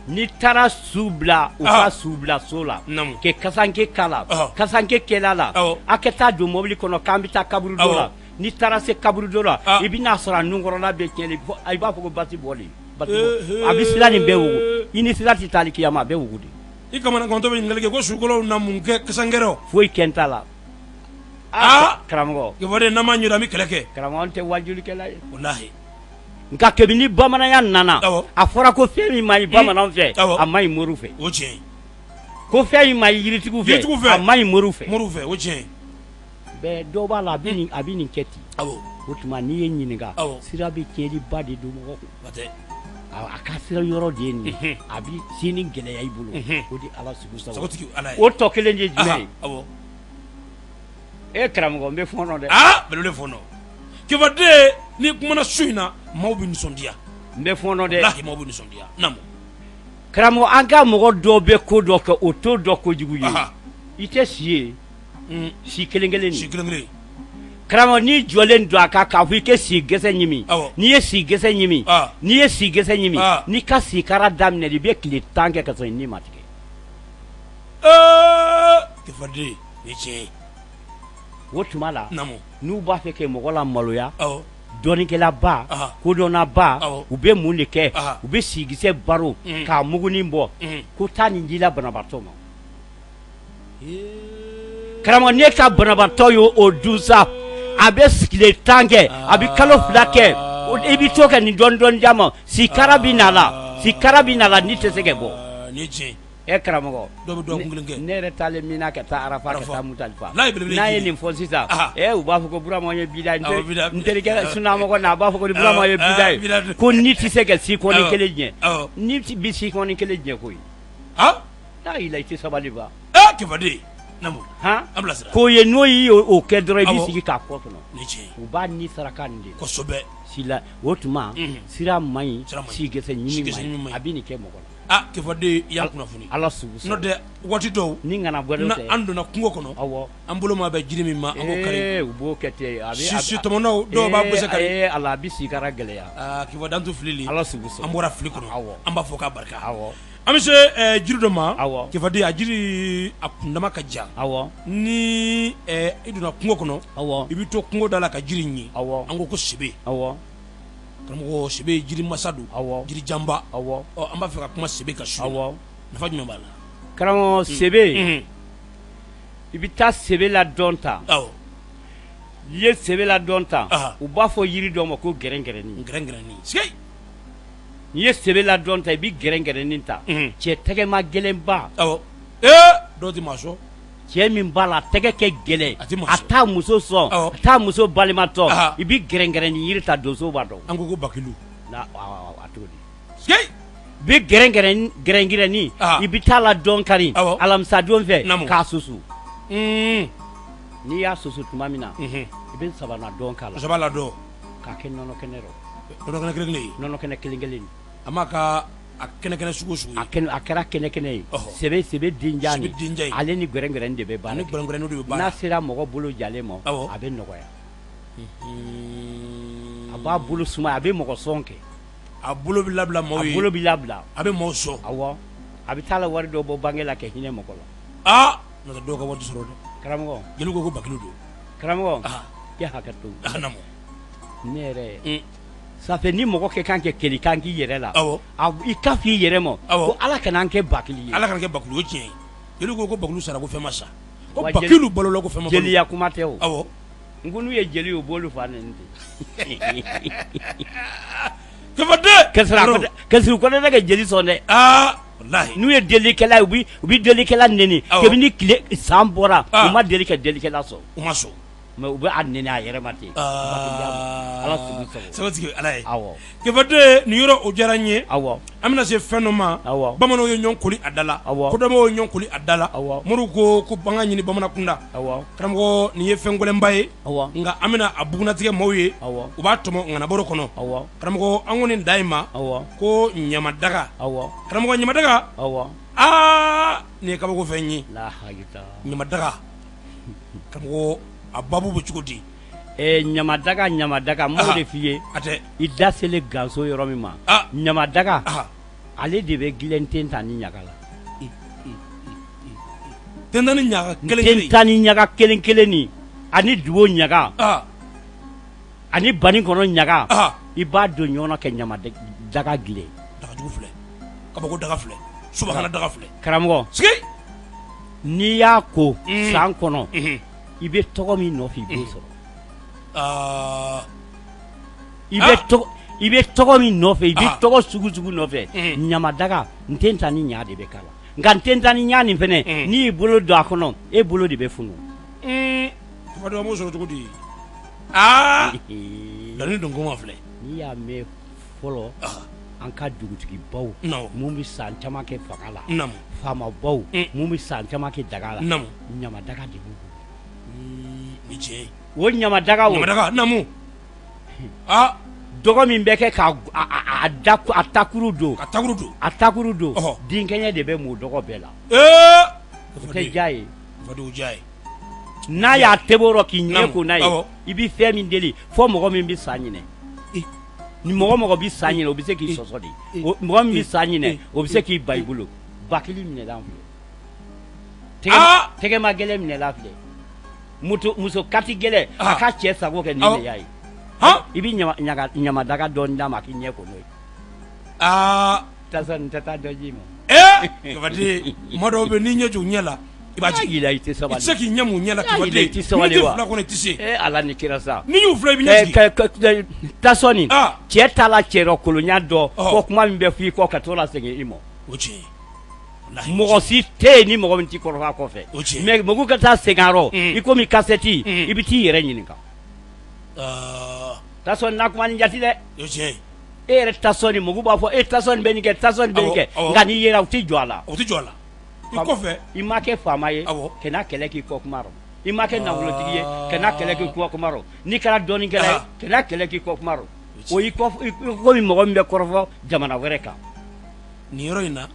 ni taara su bila u ka su bila so la kɛ kasanke kala kasanke kɛla la a kɛ taa don mobili kɔnɔ k'an bɛ taa kaburu dɔ la ni taara se kaburu dɔ la i bɛ n'a sɔrɔ a nunkɔrɔla bɛ tiɲɛli i b'a fɔ ko basi bɔlen a bɛ sira nin bɛɛ wugu i ni sira tɛ taali kiyama a bɛ wugu de i kamana kɔntɔ bɛ ɲininkali kɛ ko sukɔlɔw na mun kɛ kasankɛrɛ foyi kɛ t'a la karamɔgɔ kibaru n'an m'a ɲɛdɔn an bɛ kɛlɛ kɛ karamɔgɔ n tɛ wajulikɛla ye walahi nka kabini bamananya nana a fɔra ko fɛn min ma ɲi bamanan fɛ a ma ɲi moriw fɛ o tiɲɛ ko fɛn min ma ɲi yiritigiw fɛ a ma ɲi moriw fɛ o tiɲɛ bɛɛ dɔw b'a la a bɛ nin kɛ ten o tuma n'i ye ɲininka sira bɛ tiɲɛliba de don mɔgɔ kun a ka sira yɔrɔ de ye nin ye a bɛ sini gɛlɛya i bolo o de ala sugu sago o tɔ kelen ye jumɛn ye karamɔgɔ n bɛ fɔɔnɔ dɛ bɛlɛ fɔɔnɔ kibaden ni kumana su in na maaw bɛ nisɔndiya n bɛ fɔɔnɔ dɛ lahi maaw bɛ nisɔndiya namu karamɔgɔ an ka mɔgɔ dɔw bɛ ko dɔ kɛ o t'o dɔ kojugu ye i tɛ si ye si kelen kelen nin karamɔgɔ n'i jɔlen don a kan k'a fɔ i kɛ si gɛsɛ ɲimi n'i ye si gɛsɛ ɲimi n'i ye si gɛsɛ ɲimi n'i ka si kara daminɛ i bɛ tile 10 kɛ ka sɔrɔ i ni ma tigɛ kibaden ni tiɲɛ o tuma la n'u b'a fɛ kɛ mɔgɔ la maloya dɔnikɛlaba kodɔnnaba u bɛ mun de kɛ u bɛ sigikisɛ baro k'a mugunin bɔ ko taa nin dila banabaatɔ ma karamɔgɔ ne ka banabaatɔ ye o dun sa a bɛ tile 10 kɛ a bɛ kalo 2 kɛ i bɛ to kɛ nin dɔɔnin d'a ma sikara bɛ na la ni tɛ se ka bɔ karamɔgɔ ne yɛrɛ taalen mina ka taa arafa ka taa mutalifa n'a ye nin fɔ sisan u b'a fɔ ko burama ye bida n terikɛ sunamɔgɔ na a b'a fɔ ko burama ye bida ye ko ni tɛ se ka sikɔni kelen ɲɛ ni bɛ sikɔni kelen ɲɛ koyi n'a y'i la i tɛ sabali ba kibaden namu k'o ye n'o y'i o kɛ dɔrɔn i b'i sigi k'a kɔ kɔnɔ u b'a ni saraka nin de kosɛbɛ sila o tuma sira man ɲi si gɛsɛ ɲimi man ɲi a bɛ nin kɛ mɔgɔ la kibaden i y'a kunnafoni ala sugu n'o tɛ waati dɔw ni kana bɔ na an donna kungo kɔnɔ an bolo ma bɛ jiri min ma an b'o kari u b'o kɛ ten si tɔmɔnɔw dɔw b'a gosi kari ala a bɛ sikara gɛlɛya kibaden to filili ala sugu an bɔra fili kɔnɔ an b'a fɔ k'a barika an bɛ se jiri dɔ ma kibaden a jiri a kundama ka jan ni i donna kungo kɔnɔ i bɛ to kungo da la ka jiri ɲi an ko sebe karamɔgɔ sebe jiri masa don jiri janba an b'a fɛ ka kuma sebe ka su nafa jumɛn b'a la karamɔgɔ sebe i bɛ taa sebe la dɔn ta n'i ye sebe la dɔn ta u b'a fɔ yiri dɔ ma ko gɛrɛngɛrɛni n'i ye sebe la dɔn ta i bɛ gɛrɛngɛrɛni ta cɛ tɛgɛma gɛlɛnba dɔw tɛ maa sɔn cɛ min b'a la tɛgɛ kɛ gɛlɛn a t'a muso sɔn a t'a muso balimatɔ i bɛ gɛrɛngɛrɛni yiri ta donso b'a dɔn an ko bakilu a t'o di bi gɛrɛngɛrɛni i bi taa la dɔn kari alamisa don fɛ k'a susu n'i y'a susu tuma min na i bɛ sabana dɔn k'a la sabala dɔn k'a kɛ nɔnɔ kɛnɛ rɔ nɔnɔ kɛnɛ kelen nɔnɔ kɛnɛ kelen a ma ka a kɛnɛ sugu a kɛra kɛnɛ ye sɛbɛ denjan ale ni gɛrɛngɛrɛni de bɛ baara ni gɛrɛngɛrɛni de bɛ baara n'a sera mɔgɔ bolo jalen ma a bɛ nɔgɔya a b'a bolo suma a bɛ mɔgɔ sɔn kɛ a bolo bɛ labila maaw ye a bolo bɛ labila a bɛ maaw sɔn awɔ a bɛ taa la wari dɔ bɔ bange la kɛ hinɛ mɔgɔ la n'o tɛ dɔw ka wari tɛ sɔrɔ dɛ karamɔgɔ jeliw ko bakilo don karamɔgɔ i hakɛ to ne yɛrɛ safɛ ni mɔgɔ kɛ kan kɛ keli kan k'i yɛrɛ la i ka f'i yɛrɛ ma ko ala kana an kɛ bakili ye ala kana kɛ bakilo o tiɲɛ jeliw ko bakilo sara ko fɛn ma sa ko bakilo balola ko fɛn ma jeliya kuma tɛ o awɔ n ko n'u ye jeli o b'olu fa nin ten kɛsiri kɔnɛ ne ka jeli sɔn dɛ wallahi n'u ye delikɛla ye u bi delikɛla neni kabini tile san bɔra u ma deli ka delikɛla sɔn u ma sɔn mais u bɛ a neni a yɛrɛ ma ten ala sugu sabatigi ala ye awɔ kɛfɛde nin yɔrɔ o diyara n ye awɔ an bɛna se fɛn dɔ ma bamananw ye ɲɔgɔn koli a da la kodɔnnaw ye ɲɔgɔn koli a da la moriw ko banga ɲini bamanan karamɔgɔ nin ye fɛn gɛlɛnba ye nka an bɛna a bugunatigɛ maaw ye u b'a tɔmɔ ŋanabɔrɔ kɔnɔ karamɔgɔ an ko nin da in ma ko ɲamadaga karamɔgɔ ɲamadaga nin ye kabako fɛn ye ɲamadaga karamɔgɔ a babu bɛ cogo di ɲamadaga m'o de f'i ye i da sele ganso yɔrɔ min ma ɲamadaga ale de bɛ gilɛnten ta ni ɲaga la ten ni ɲaga kelen kelen ni ani duwo ɲaga ani bani kɔnɔ ɲaga i b'a don ɲɔgɔn kɛ ɲamadaga gilɛ dagajugu filɛ kabako daga filɛ subahana daga filɛ karamɔgɔ n'i y'a ko san kɔnɔ i bɛ tɔgɔ min nɔfɛ i b'o sɔrɔ i bɛ tɔgɔ min nɔfɛ i bɛ tɔgɔ sugu nɔfɛ ɲamadaga n tɛ ta ni ɲa de bɛ k'a la nka n tɛ ta ni ɲa nin fɛnɛ n'i y'i bolo don a kɔnɔ e bolo de bɛ funu fadama m'o sɔrɔ cogo di lani don koma filɛ n'i y'a mɛn fɔlɔ an ka dugutigibaw mun bɛ san caman kɛ fanga la faamabaw mun bɛ san caman kɛ daga la ɲamadaga de b'u o ɲamadaga namu dɔgɔ min bɛ kɛ a takuru don denkɛɲɛ de bɛ m'o dɔgɔ bɛɛ la o tɛ diya ye n'a y'a tɛbɔrɔ k'i ɲɛ ko n'a ye i bɛ fɛn min deli fɔ mɔgɔ min bɛ sa ɲinɛ ni mɔgɔ bɛ sa ɲinɛ o bɛ se k'i sɔsɔ de mɔgɔ min bɛ sa ɲinɛ o bɛ se k'i ba i bolo bakili minɛlan filɛ tɛgɛma gɛlɛn minɛlan filɛ muso kati gɛlɛ a ka cɛ sago kɛ nin de y'a ye i bɛ ɲamadaga dɔɔni d'a ma k'i ɲɛ ko n'o ye tasɔn n tɛ taa dɔ ji ma kabade ma dɔw bɛ n'i ɲɛ jɔ ɲɛ la i b'a jigin i tɛ sabali i tɛ se k'i ɲɛ mun ɲɛ la kabade i tɛ sabali wa fila kɔnɔ i tɛ se ala ni kira sa n'i y'u fila i bɛ ɲɛ jigin tasɔni cɛ t'a la cɛ kolonya dɔ ko kuma min bɛ f'i kɔ ka t'o la segin i ma o tiɲɛ mɔgɔ si tɛ yen ni mɔgɔ min t'i kɔrɔfɔ kɔfɛ mais mɔgɔw ka taa segin a rɔ i komi kasɛti i bɛ t'i yɛrɛ ɲininka tasɔni na kuma ni jati dɛ e yɛrɛ tasɔni mɔgɔw b'a fɔ e tasɔni bɛ nin kɛ tasɔni bɛ nin kɛ nka n'i yera u tɛ jɔ a la i kɔfɛ i ma kɛ faama ye kɛ n'a kɛlɛ k'i kɔ kuma rɔ i ma kɛ nafolotigi ye kɛ n'a kɛlɛ k'i kɔ kuma rɔ n'i kɛra dɔɔninkɛla ye kɛ n'a kɛlɛ k'i kɔ kuma rɔ o i komi mɔgɔ min bɛ kɔrɔfɔ jamana wɛrɛ kan nin yɔrɔ in na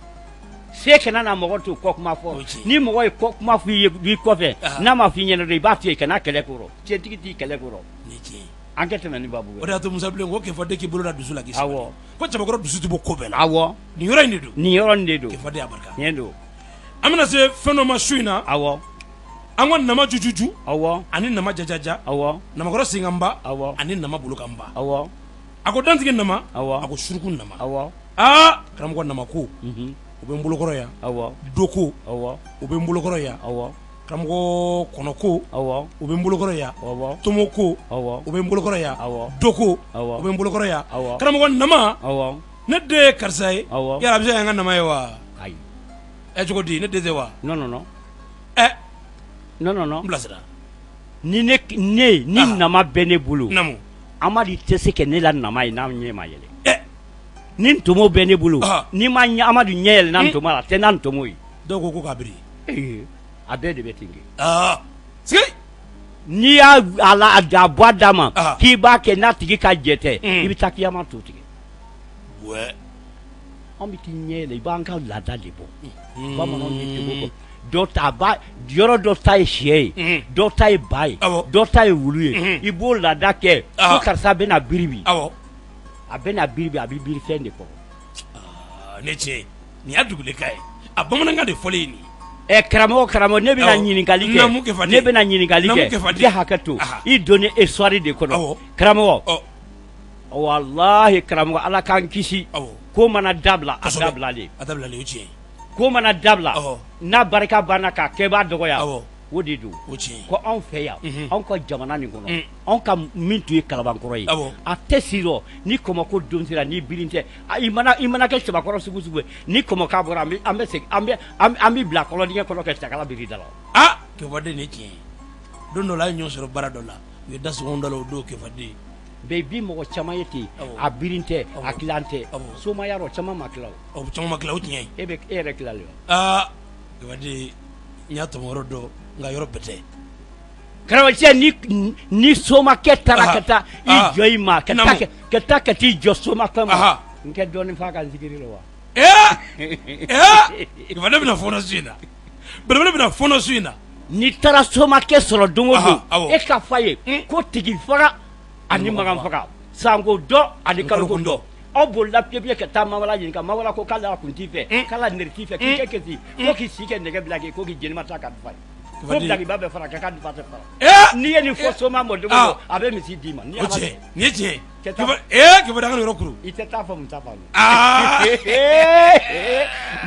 se kana na mɔgɔ to kɔ kuma fɔ ni mɔgɔ ye kɔ kuma f'i ye b'i kɔfɛ n'a ma f'i ɲɛna dɔrɔn i b'a to yen ka n'a kɛlɛ kɔrɔ cɛtigi t'i kɛlɛ kɔrɔ an kɛ tɛmɛ ni babu o de y'a to Musa Bilen ko kɛfade k'i bolo da dusu la k'i sabali ko cɛbakɔrɔ dusu tɛ bɔ ko bɛɛ la nin yɔrɔ in de don kɛfade y'a barika tiɲɛ don an bɛna se fɛn dɔ ma su in na an ko nama jujuju ani nama jajaja namakɔrɔ senkanba ani nama bolokanba a ko dantigi nama a ko suruku nama karamɔgɔ nama ko u bɛ n bolokɔrɔ yan doko u bɛ n bolokɔrɔ yan karamɔgɔ kɔnɔko u bɛ n bolokɔrɔ yan tomoko u bɛ n bolokɔrɔ yan doko u bɛ n bolokɔrɔ yan karamɔgɔ nama ne den ye karisa ye yala a bɛ se ka n ka nama ye wa cogo di ne den tɛ wa non n bilasira ni nama bɛ ne bolo Amadu tɛ se ka ne la nama ye n'a ɲɛ ma yɛlɛ nin tomo bɛ ne bolo ni ma ɲɛ Amadu ɲɛ yɛlɛ na tomo la tɛ na tomo ye dɔw ko kabiri a bɛɛ de bɛ ten kɛ sigi n'i y'a bɔ a da ma k'i b'a kɛ n'a tigi ka jɛ tɛ i bɛ taa kiyama to tigɛ an bɛ t'i ɲɛ yɛlɛ i b'an ka laada de bɔ bamananw ye temo bɔ dɔ ta ba yɔrɔ dɔ ta ye sɛ ye dɔ ta ye ba ye dɔ ta ye wulu ye i b'o laada kɛ ko karisa bɛna biribi a bɛna biribi a bɛ biri fɛn de kɔrɔ ne tiɲɛ nin y'a dugulenka ye a bamanankan de fɔlen ye nin karamɔgɔ ne bɛna ɲininkali kɛ ne bɛna ɲininkali kɛ i hakɛ to i donni histoire de kɔnɔ karamɔgɔ walahi karamɔgɔ Ala k'an kisi ko mana dabila a dabilalen o tiɲɛ ko mana dabila n'a barika banna k'a kɛbaa dɔgɔya o de don ko anw fɛ yan anw ka jamana nin kɔnɔ anw ka min tun ye Kalabankɔrɔ ye a tɛ si rɔ ni kɔmɔko don sera ni birin tɛ i mana kɛ cɛbakɔrɔ sugu sugu ye ni kɔmɔka bɔra an bɛ segin an bɛ bila kɔlɔndingɛ kɔnɔ ka cakala biri da la kɛfanden ni tiɲɛ don dɔ la a ye ɲɔ sɔrɔ baara dɔ la u ye da sɔgɔn dɔ la o don kɛfanden bɛɛ bi mɔgɔ caman ye ten a birin tɛ a kilan tɛ somaya rɔ caman ma kila o caman ma kila o tiɲɛ e yɛrɛ kilali wa kɛfanden n y'a tɔmɔ yɔrɔ dɔn nka yɔrɔ bɛɛ tɛ karamɔgɔcɛ ni somakɛ taara ka taa i jɔ i ma ka taa ka t'i jɔ somakɛ ma n kɛ dɔɔnin f'a ka zikiri la wa kɛfanden bɛna fɔnɔ su in na belebele bɛna fɔnɔ su in na n'i taara somakɛ sɔrɔ don o don e ka f'a ye ko tigi faga ani magan faga sanko dɔ ani kaloko dɔ aw bolila pied ka taa Mawala ɲininka Mawala ko k'ale kun t'i fɛ k'ale nɛri t'i fɛ k'i kɛ kɛsi ko k'i si kɛ nɛgɛ bila kɛ ko k'i jɛnima ta ka dufa ye ko dagiba bɛ fara k'a dufa tɛ fara n'i ye nin fɔ soma mɔ don o don a bɛ misi d'i ma nin ye tiɲɛ kɛfanden ka yɔrɔ kuru i tɛ taa fɔ Musafa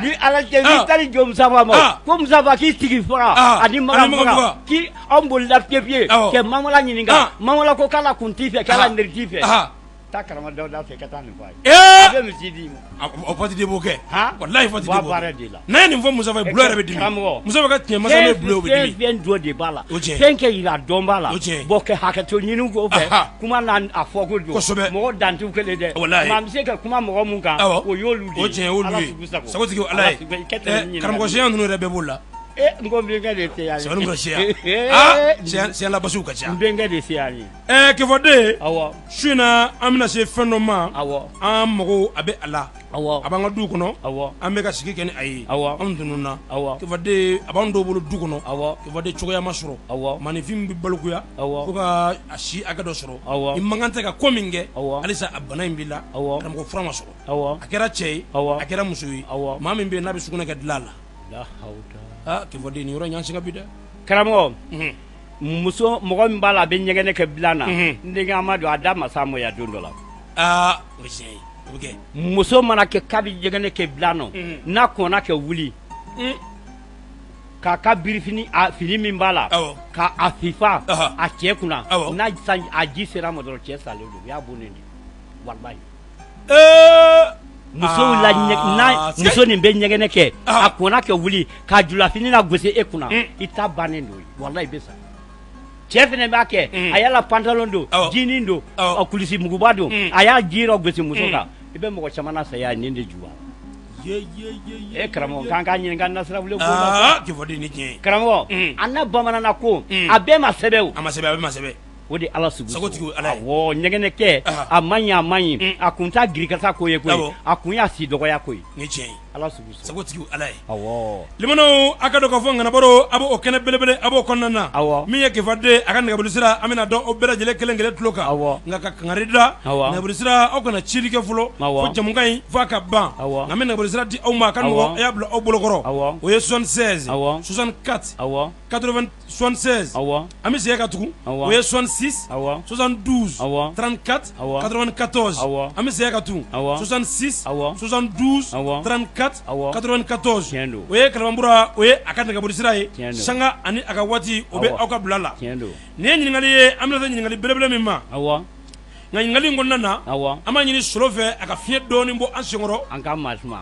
ni Ala cɛ n'i taara jɔ Musafa ma ko Musafa k'i tigi faga ani magan faga k'i anw bolila pied kɛ Mawala ɲininka Mawala ko k'ale kun t'i fɛ k'ale nɛri t'i fɛ taa Karama Dawuda fɛ ka taa nin fɔ a ye a bɛ misi d'i ma o fɔti de b'o kɛ walahi fɔti de b'o baara de la n'a ye nin fɔ Musafa ye bulo yɛrɛ bɛ dimi Musafa ka tiɲɛ masa ne bulo bɛ dimi fɛn dɔ de b'a la fɛn kɛ yira dɔn b'a la bɔn kɛ hakɛto ɲini ko fɛ kuma n'a fɔ ko don mɔgɔ dantiw kelen dɛ maa bɛ se ka kuma mɔgɔ mun kan o y'olu de ye o tiɲɛ y'olu ye sagotigi Ala ye karamɔgɔsiya ninnu yɛrɛ bɛɛ b'o la n ko n bɛnkɛ de se yan ye sɛbɛnni ka siya siya labasiw ka ca n bɛnkɛ de se yan ye kɛfanden su in na an bɛna se fɛn dɔ ma an mago a bɛ a la a b'an ka du kɔnɔ an bɛ ka sigi kɛ ni a ye anw tununna kɛfanden a b'an dɔw bolo du kɔnɔ kɛfanden cogoya ma sɔrɔ maninfin bɛ balokoya fo ka a si hakɛ dɔ sɔrɔ i man kan tɛ ka ko min kɛ halisa a bana in b'i la karamɔgɔ fura ma sɔrɔ a kɛra cɛ ye a kɛra muso ye maa min bɛ yen n'a bɛ sugunɛ kɛ dilan la kɛfanden nin yɔrɔ ɲansiga bi dɛ karamɔgɔ mɔgɔ min b'a la a bɛ ɲɛgɛnɛ kɛ bilan na n denkɛ Amadu a da masa mɔya don dɔ la o ye tiɲɛ ye o bɛ kɛ muso mana kɛ k'a bɛ ɲɛgɛnɛ kɛ bilan na n'a kɔnna kɛ wuli k'a ka birifini fini min b'a la k'a fifa a cɛ kunna n'a a ji sera a ma dɔrɔn cɛ salen don u y'a bonnen de walahi muso nin bɛ ɲɛgɛnɛ kɛ a kɔnna kɛ wuli k'a julafini na gosi e kunna i ta bannen don walahi i bɛ sa cɛ fana b'a kɛ a yala pantalon don jinin don kulisi muguba don a y'a ji yɔrɔ gosi muso kan i bɛ mɔgɔ caman na saya nin de juwa karamɔgɔ k'an k'a ɲininka Nasirabule ko la kɛfanden ni tiɲɛ karamɔgɔ an na bamanana ko a bɛɛ ma sɛbɛn o a ma sɛbɛn a bɛ ma sɛbɛn o de Ala sugu sagotigi Ala ye ɲɛgɛnɛ kɛ a man ɲi a man ɲi a kun t'a girikasa ko ye koyi a kun y'a si dɔgɔya koyi ni tiɲɛ ye Ala sugu sagotigi Ala ye limanaw a ka dɔn k'a fɔ ŋanabaro a b'o kɛnɛ belebele a b'o kɔnɔna na min ye kɛfanden a ka nɛgɛburu sira an bɛna dɔn o bɛɛ lajɛlen kelen kelen tulo kan nka ka kangari da nɛgɛburu sira aw kana cili kɛ fɔlɔ fo jamukan in f'a ka ban nka an bɛ nɛgɛburu sira di aw ma a ka nɔgɔn a y'a bila aw bolokɔrɔ o ye 76 64 80 76 an bɛ segin ka tugun o ye 66 72 34 94 an bɛ segin ka tugun 66 72 34 94 o ye Kalabanbura o ye a ka nɛgɛburu sira ye sanga ani a ka waati o bɛ aw ka bila la nin ye ɲininkali ye an bɛna se ɲininkali belebele min ma nka ɲininkali in kɔnɔna na an b'a ɲini Solo fɛ a ka fiɲɛ dɔɔnin bɔ an senkɔrɔ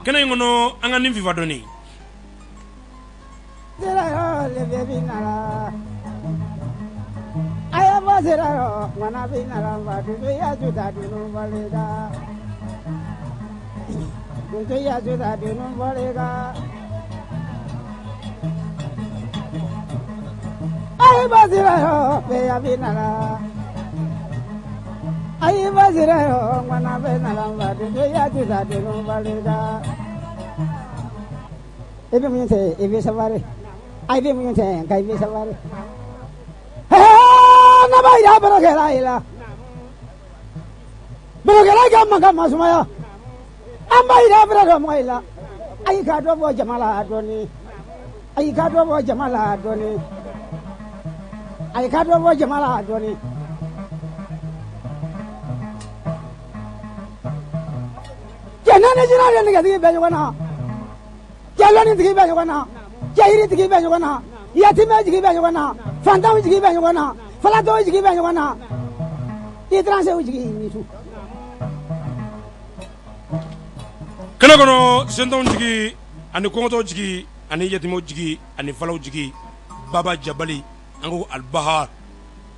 kɛnɛ in kɔnɔ an ka nin fifa dɔɔnin aya masera mana binara madu ya juda dunu baleda Kuntu ya juda dinu bolega. Ay bazira yo pe ya binala. Ay bazira yo mana benala ba kuntu ya juda dinu bolega. Ibi munte ibi savari. Ay ibi munte kai ibi savari. Na ba ira barokela ila. Barokela gamma sumaya. Ambaira brother moila ay ka do bo jamala doni ay ka do bo jamala doni ay ka do bo jamala doni janane jinale ni gadi be jona jalani digi be jona jairi digi be jona yatime digi be jona fantawi digi be jona falato digi be jona itranse digi nisu kana kono senton jigi ani kongoto jigi ani yetimo jigi ani falaw jigi baba jabali ango albahar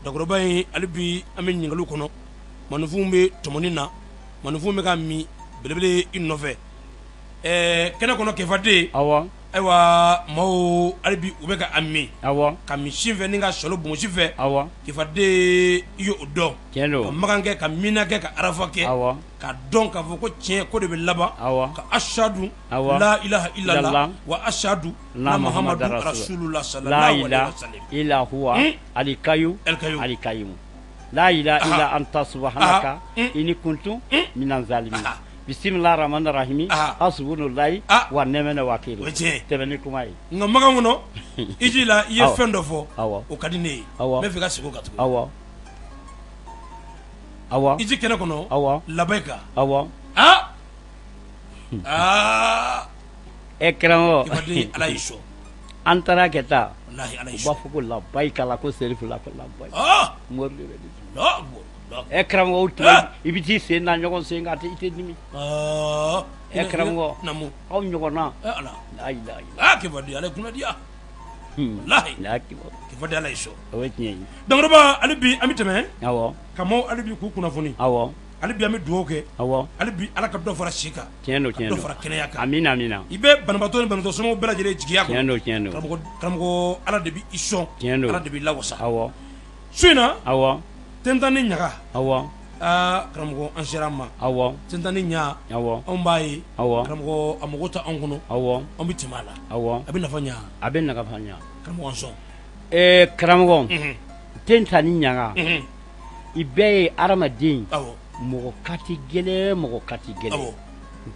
dagoro bay albi amen nyingalu kono manufumbe tomonina manufumbe ka mi belebele innove kana kono kefade awa aywa maw albi ubeka ammi awa kami shinve ninga solo bon shife awa kefade yo odo kendo magange ka minage ka arafake awa ka don ka fo ko tiɲɛ ko de bɛ laban ka ashadu la ilaha illallah wa ashadu na muhammadu rasulullah sallallahu alaihi wasallam ila huwa alikayu alikayimu la ilaha illa anta subhanaka inni kuntu minaz zalimin bismillahir rahmanir rahim hasbunallahi wa ni'mal wakeel tebeni kumai ngamaga ngono ijila ye fendo fo o kadine me fi ka sigo katu awa iji kene kono awa labaika awa ekramo ibadi alaisho antara keta wallahi alaisho bafuko labaika la ko serifu la ko labaika morle no ekramo uti ibiti sena nyogon senga te itedimi ekramo namu aw nyogona ala la ilaha ke badi ala kuna dia wallahi la ke badi alaisho awetnye donc roba alibi amiteme awo kamo alibi ku kuna foni awo alibi ami duoke awo alibi ala ka do fara shika tiendo do fara kenaya ka amina amina ibe banabato ni banabato somo bela jere jigiya ko tiendo kramgo ala debi ison ala debi lawasa awo suina awo tentani nyaga awo kramgo anshirama awo tentani nya awo ombai awo kramgo amogota ongono awo ombitimala awo abina fanya kramgo anson kramgo tentani nyaga ibe aramadin awo mogo kati gele awo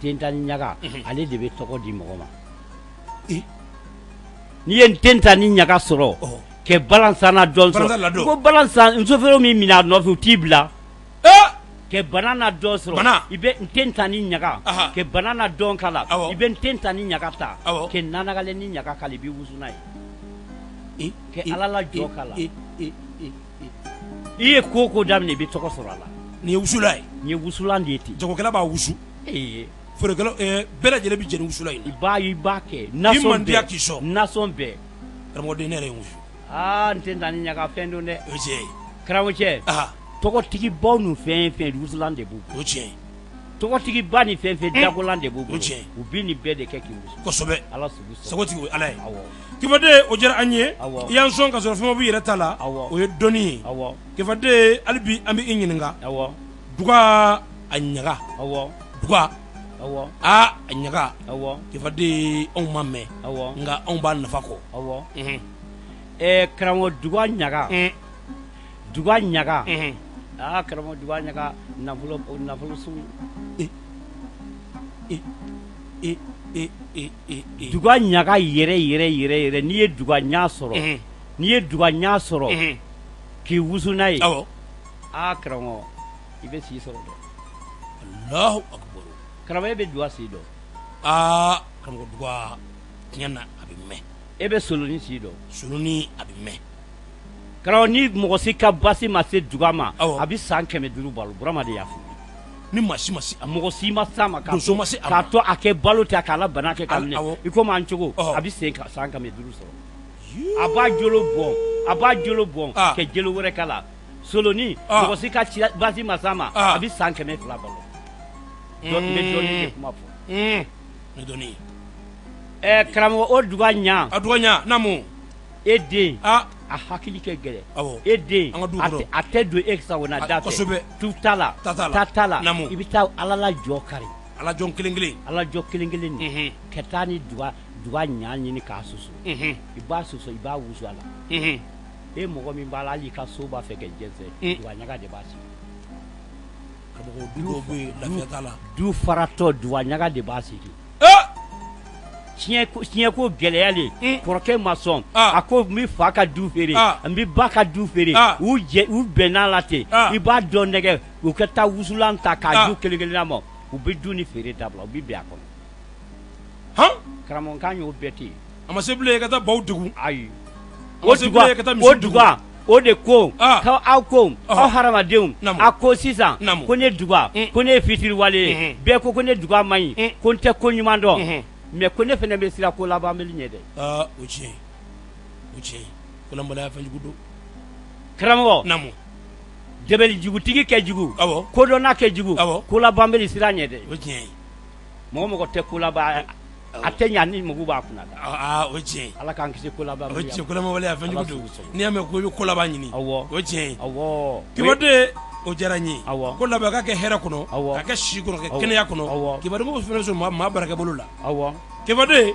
tentani nyaga ale de be togo di mogo ma ni en tentani nyaga soro ke balance na don so ko balance nso fero mi mina no fu tibla ke banana don so ibe tentani nyaga ke banana don kala ibe tentani nyaga ta ke nana gale ni nyaga kala bi wuzunai ke alala jo kala iye koko damne bi toko soro ala ni wusulai ni wusulan deti jogo kala ba wusu forogalo bela jele bi jeni wusulai iba ke nason be ramo de nere wusu ntendani nyaga fendo ne kramoche toko tigi bonu fen wusulan de bu toko tigi bani fen dagolan de bu ubini bede keki wusu kosobe ala subu sagoti ala kifade o jara anye yan son ka so famo bi retala o ye doni kifade albi ambi inyininga duga anyaga duga anyaga kifade on mamme nga on ba nafako kramo duga nyaga kramo duga nyaga nafulo su duga nyaga yere ni ye duga nya soro ki wusuna yi kramo ibe si soro do Allahu akbar kramo ibe duga si do kramo duga nyana abimme ebe soloni si do soloni abimme kramo ni mogo si ka basi ma se duga ma abi san keme duru balu burama de yafu ni masi mogo si ma sama ka to ake balo ta kala banake kamne iko man chogo abi se ka san keme duru so aba jolo bon ke jelo wore kala soloni mogo si ka basi ma sama abi san keme fla balo do me doni kuma fo ne doni karamɔgɔ o duga ɲa a duga ɲa namu e den a hakili kɛ gɛlɛ awɔ e den an ka du kɔrɔ a tɛ don e sagona da fɛ kosɛbɛ tu t'a la ta t'a la namu i bɛ taa ala la jɔ kari ala jɔn kelen kelen ala jɔ kelen kelen nin ka taa ni duga ɲa ɲini k'a susu i b'a susu i b'a wusu a la e mɔgɔ min b'a la hali i ka so b'a fɛ ka jɛnsɛn duga ɲaga de b'a sigi karamɔgɔ du dɔw bɛ yen lafiya t'a la du faratɔ duga ɲaga de b'a sigi tiɲɛ ko gɛlɛya le kɔrɔkɛ ma sɔn a ko n bɛ fa ka du feere n bɛ ba ka du feere u bɛnna la ten i b'a dɔn nɛgɛ u ka taa wusulan ta k'a du kelen kelenna ma u bɛ du ni feere dabila u bɛ bɛn a kɔnɔ karamɔgɔ kan y'o bɛɛ ten a ma se bilen ka taa baw degun ayi o duga o de ko aw ko aw hadamadenw a ko sisan ko ne duga ko ne ye fitiriwale ye bɛɛ ko ne duga man ɲi ko n tɛ ko ɲuman dɔn mais ko ne fana bɛ sira ko laban bɛ ɲɛ dɛ o tiɲɛ ko lanbaliya fɛn jugu don karamɔgɔ namu dɛbɛli jugutigi kɛ jugu awɔ kodɔnna kɛ jugu ko laban bɛ sira ɲɛ dɛ o tiɲɛ mɔgɔ mɔgɔ tɛ ko laban a tɛ ɲa ni mugu b'a kunna da o tiɲɛ ala k'an kisi ko laban o tiɲɛ ko lanbaliya fɛn jugu don n'i y'a mɛn ko i bɛ ko laban ɲini awɔ o tiɲɛ awɔ kibaden o diyara n ye awɔ ko labɛn ka kɛ hɛrɛ kɔnɔ ka kɛ si kɔnɔ ka kɛ kɛnɛya kɔnɔ kibaden ko fɛnɛ sɔrɔ maa barakɛ bolo la awɔ kibaden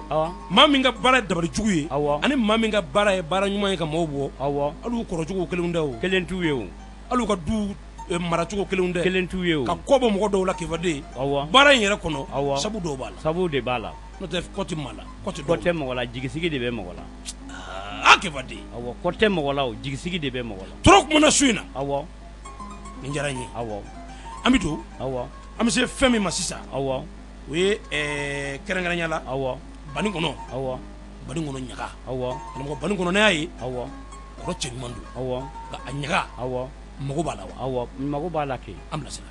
maa min ka baara ye dabali jugu ye awɔ ani maa min ka baara ye baara ɲuman ye ka maaw bɔ awɔ hali u kɔrɔcogo kelenw tɛ o kelen t'u ye o hali u ka du maracogo kelenw tɛ kelen t'u ye o ka kɔ bɔ mɔgɔ dɔw la kibaden awɔ baara in yɛrɛ kɔnɔ awɔ sabu dɔw b'a la sabu de b'a la n'o tɛ kɔ tɛ maa la kɔ tɛ mɔgɔ la jigisigi de bɛ mɔgɔ la kibaden awɔ kɔ tɛ mɔgɔ la o jigisigi de bɛ mɔgɔ la tɔɔrɔ kumana su in na awɔ nin diyara n ye awɔ an bɛ don awɔ an bɛ se fɛn min ma sisan awɔ o ye kɛrɛnkɛrɛnya la awɔ bani kɔnɔ awɔ bani kɔnɔ ɲaga awɔ karamɔgɔ bani kɔnɔ n'a y'a ye awɔ kɔrɔ cɛ ɲuman don awɔ nka a ɲaga awɔ mago b'a la wa awɔ mago b'a la kɛ an bilasira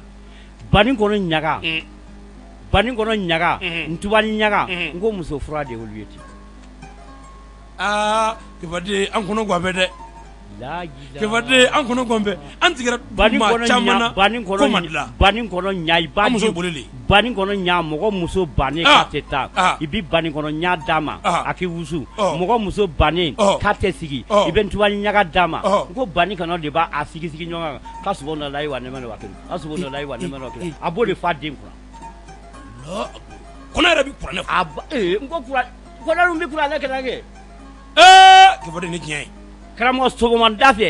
bani kɔnɔ ɲaga bani kɔnɔ ɲaga ntubani ɲaga n ko muso fura de y'olu ye ten kibaden an kɔnɔ gan bɛ dɛ kibaden an kɔnɔ gan bɛ an tigɛra maa caman na ko man di la bani kɔnɔ ɲa i b'a muso bolilen bani kɔnɔ ɲa mɔgɔ muso bannen k'a tɛ taa i bɛ bani kɔnɔ ɲa d'a ma a k'i wusu mɔgɔ muso bannen k'a tɛ sigi i bɛ ntubani ɲaga d'a ma n ko bani kɔnɔ de b'a sigi ɲɔgɔn kan k'a sogo nɔ la i wa ne ma ne wa kelen k'a sogo nɔ la i wa ne ma ne wa kelen a b'o de f'a den kunna kɔnɔ yɛrɛ bɛ kuranɛ fɔ n ko kɔnɔ bɛ kuranɛ kɛ kibaden ni tiɲɛ ye karamɔgɔ sɔgɔmada fɛ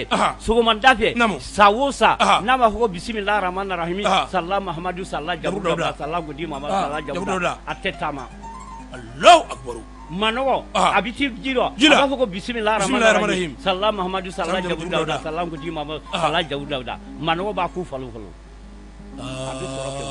sa o sa n'a b'a fɔ ko bisimilahi rahmani rahimi salala mahamadu salala jabu dawuda salala godi mamadu salala jabu dawuda a tɛ taama Allahu akbar manɔgɔ a bɛ ti ji dɔ a b'a fɔ ko bisimilahi rahmani rahimi salala mahamadu salala jabu dawuda salala godi mamadu salala jabu dawuda manɔgɔ b'a k'u falo a bɛ sɔrɔ kɛ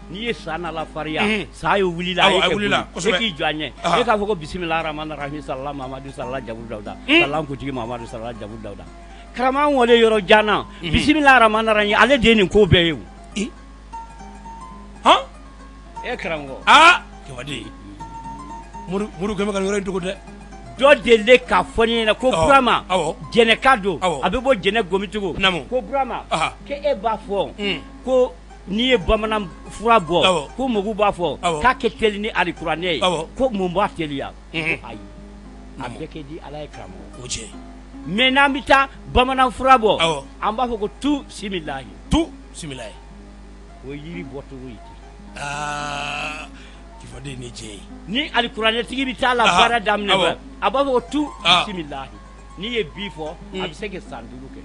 n'i ye sa n'ala fariya sa ye wulila e k'i jɔ a ɲɛ e k'a fɔ ko bisimilahi rahmani rahimi salala mahamadu salala jabu dawuda salala godi mamadu salala jabu dawuda karamɔgɔ wale yɔrɔ jan na bisimilahi rahmani rahimi ale de ye nin ko bɛɛ ye o karamɔgɔ kibaden muru kɛmɛ ka nin yɔrɔ in dogo dɛ dɔ deli k'a fɔ ne ɲɛna ko Burama jɛnɛka don a bɛ bɔ jɛnɛ gomitigo ko Burama k'e b'a fɔ ko n'i ye bamanan fura bɔ ko Mogu b'a fɔ k'a kɛ teli ni alikuranɛ ye ko mun b'a teliya ko ayi a bɛɛ kɛ di Ala ye karamɔgɔ o cɛ mais n'an bɛ taa bamanan fura bɔ an b'a fɔ ko tu similahi o ye yiri bɔcogo ye ten kibaden ni tiɲɛ ye ni alikuranɛtigi bɛ taa la baara daminɛ a b'a fɔ ko tu similahi n'i ye bi fɔ a bɛ se ka san 5 kɛ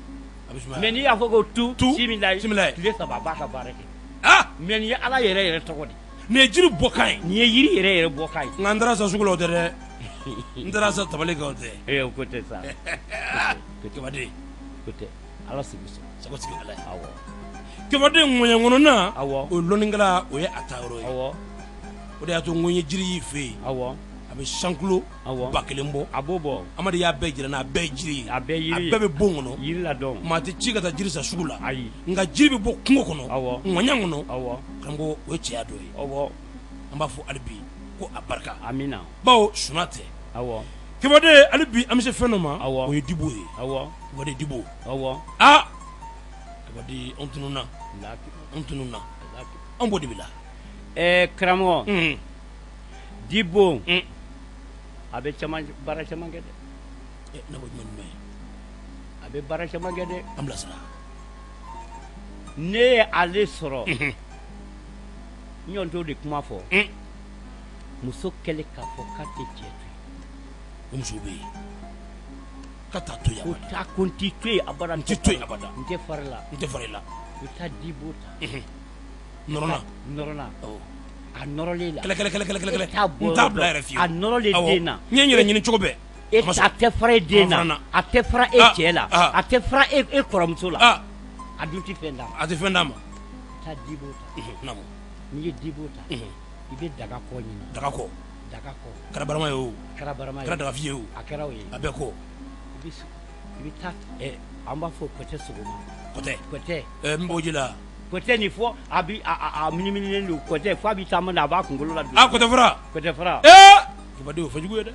mais n'i y'a fɔ ko tu similahi tile 3 a b'a ka baara kɛ mais nin ye Ala yɛrɛ tɔgɔ de nin ye jiri bɔkan ye nin ye yiri yɛrɛ bɔkan ye nka n taara sa sugu la o tɛ dɛ n taara sa tabali kan o tɛ o ko tɛ sa kibaden ko tɛ Ala sigi sago sigi Ala ye awɔ kibaden ŋɔɲɛ ŋɔnɔna awɔ o lɔnnikɛla o ye a ta yɔrɔ ye awɔ o de y'a to ŋɔɲɛ jiri y'i fɛ yen awɔ a bɛ sankulo 1000 bɔ a b'o bɔ Amadu y'a bɛɛ jira n'a a bɛɛ ye jiri ye a bɛɛ yiri a bɛɛ bɛ bon kɔnɔ yiri la dɔn maa tɛ ci ka taa jiri sa sugu la ayi nka jiri bɛ bɔ kungo kɔnɔ awɔ ŋɔɲɛ kɔnɔ awɔ karamɔgɔ o ye cɛya dɔ ye awɔ an b'a fɔ hali bi ko a barika amina bawo suna tɛ awɔ kibaden hali bi an bɛ se fɛn dɔ ma awɔ o ye Dibo ye awɔ kibaden Dibo awɔ kibaden an tununna an b'o de bila karamɔgɔ Dibo a bɛ baara caman kɛ dɛ ne ko jumɛn ye a bɛ baara caman kɛ dɛ an bilasira ne ye ale sɔrɔ n y'o de kuma fɔ muso kɛlen k'a fɔ k'a tɛ cɛ to o muso bɛ yen ka taa to ko taa ko n t'i to yen abada n tɛ to yen abada n tɛ fari la n tɛ fari la i taa Dibo ta nɔrɔna a nɔrɔlen la kɛlɛ t'a bɔ n t'a bila yɛrɛ fiyewu a nɔrɔlen den na n ye n yɛrɛ ɲini cogo bɛɛ a tɛ fara e den na a tɛ fara e cɛ la a tɛ fara e kɔrɔmuso la a dun tɛ fɛn d'a ma a tɛ fɛn d'a ma taa Dibo ta n'i ye Dibo ta i bɛ daga kɔ ɲini daga kɔ kɛra barama ye o kɛra dagafi ye o a kɛra o ye a bɛɛ kɔ i bɛ taa an b'a fɔ kɔtɛ sogoma kɔtɛ n b'o ji la kɔtɛ nin fɔ a bɛ a miniminen don kɔtɛ f'a bɛ taama na a b'a kunkolo la don kɔtɛ fara kibaden o fɛ jugu ye dɛ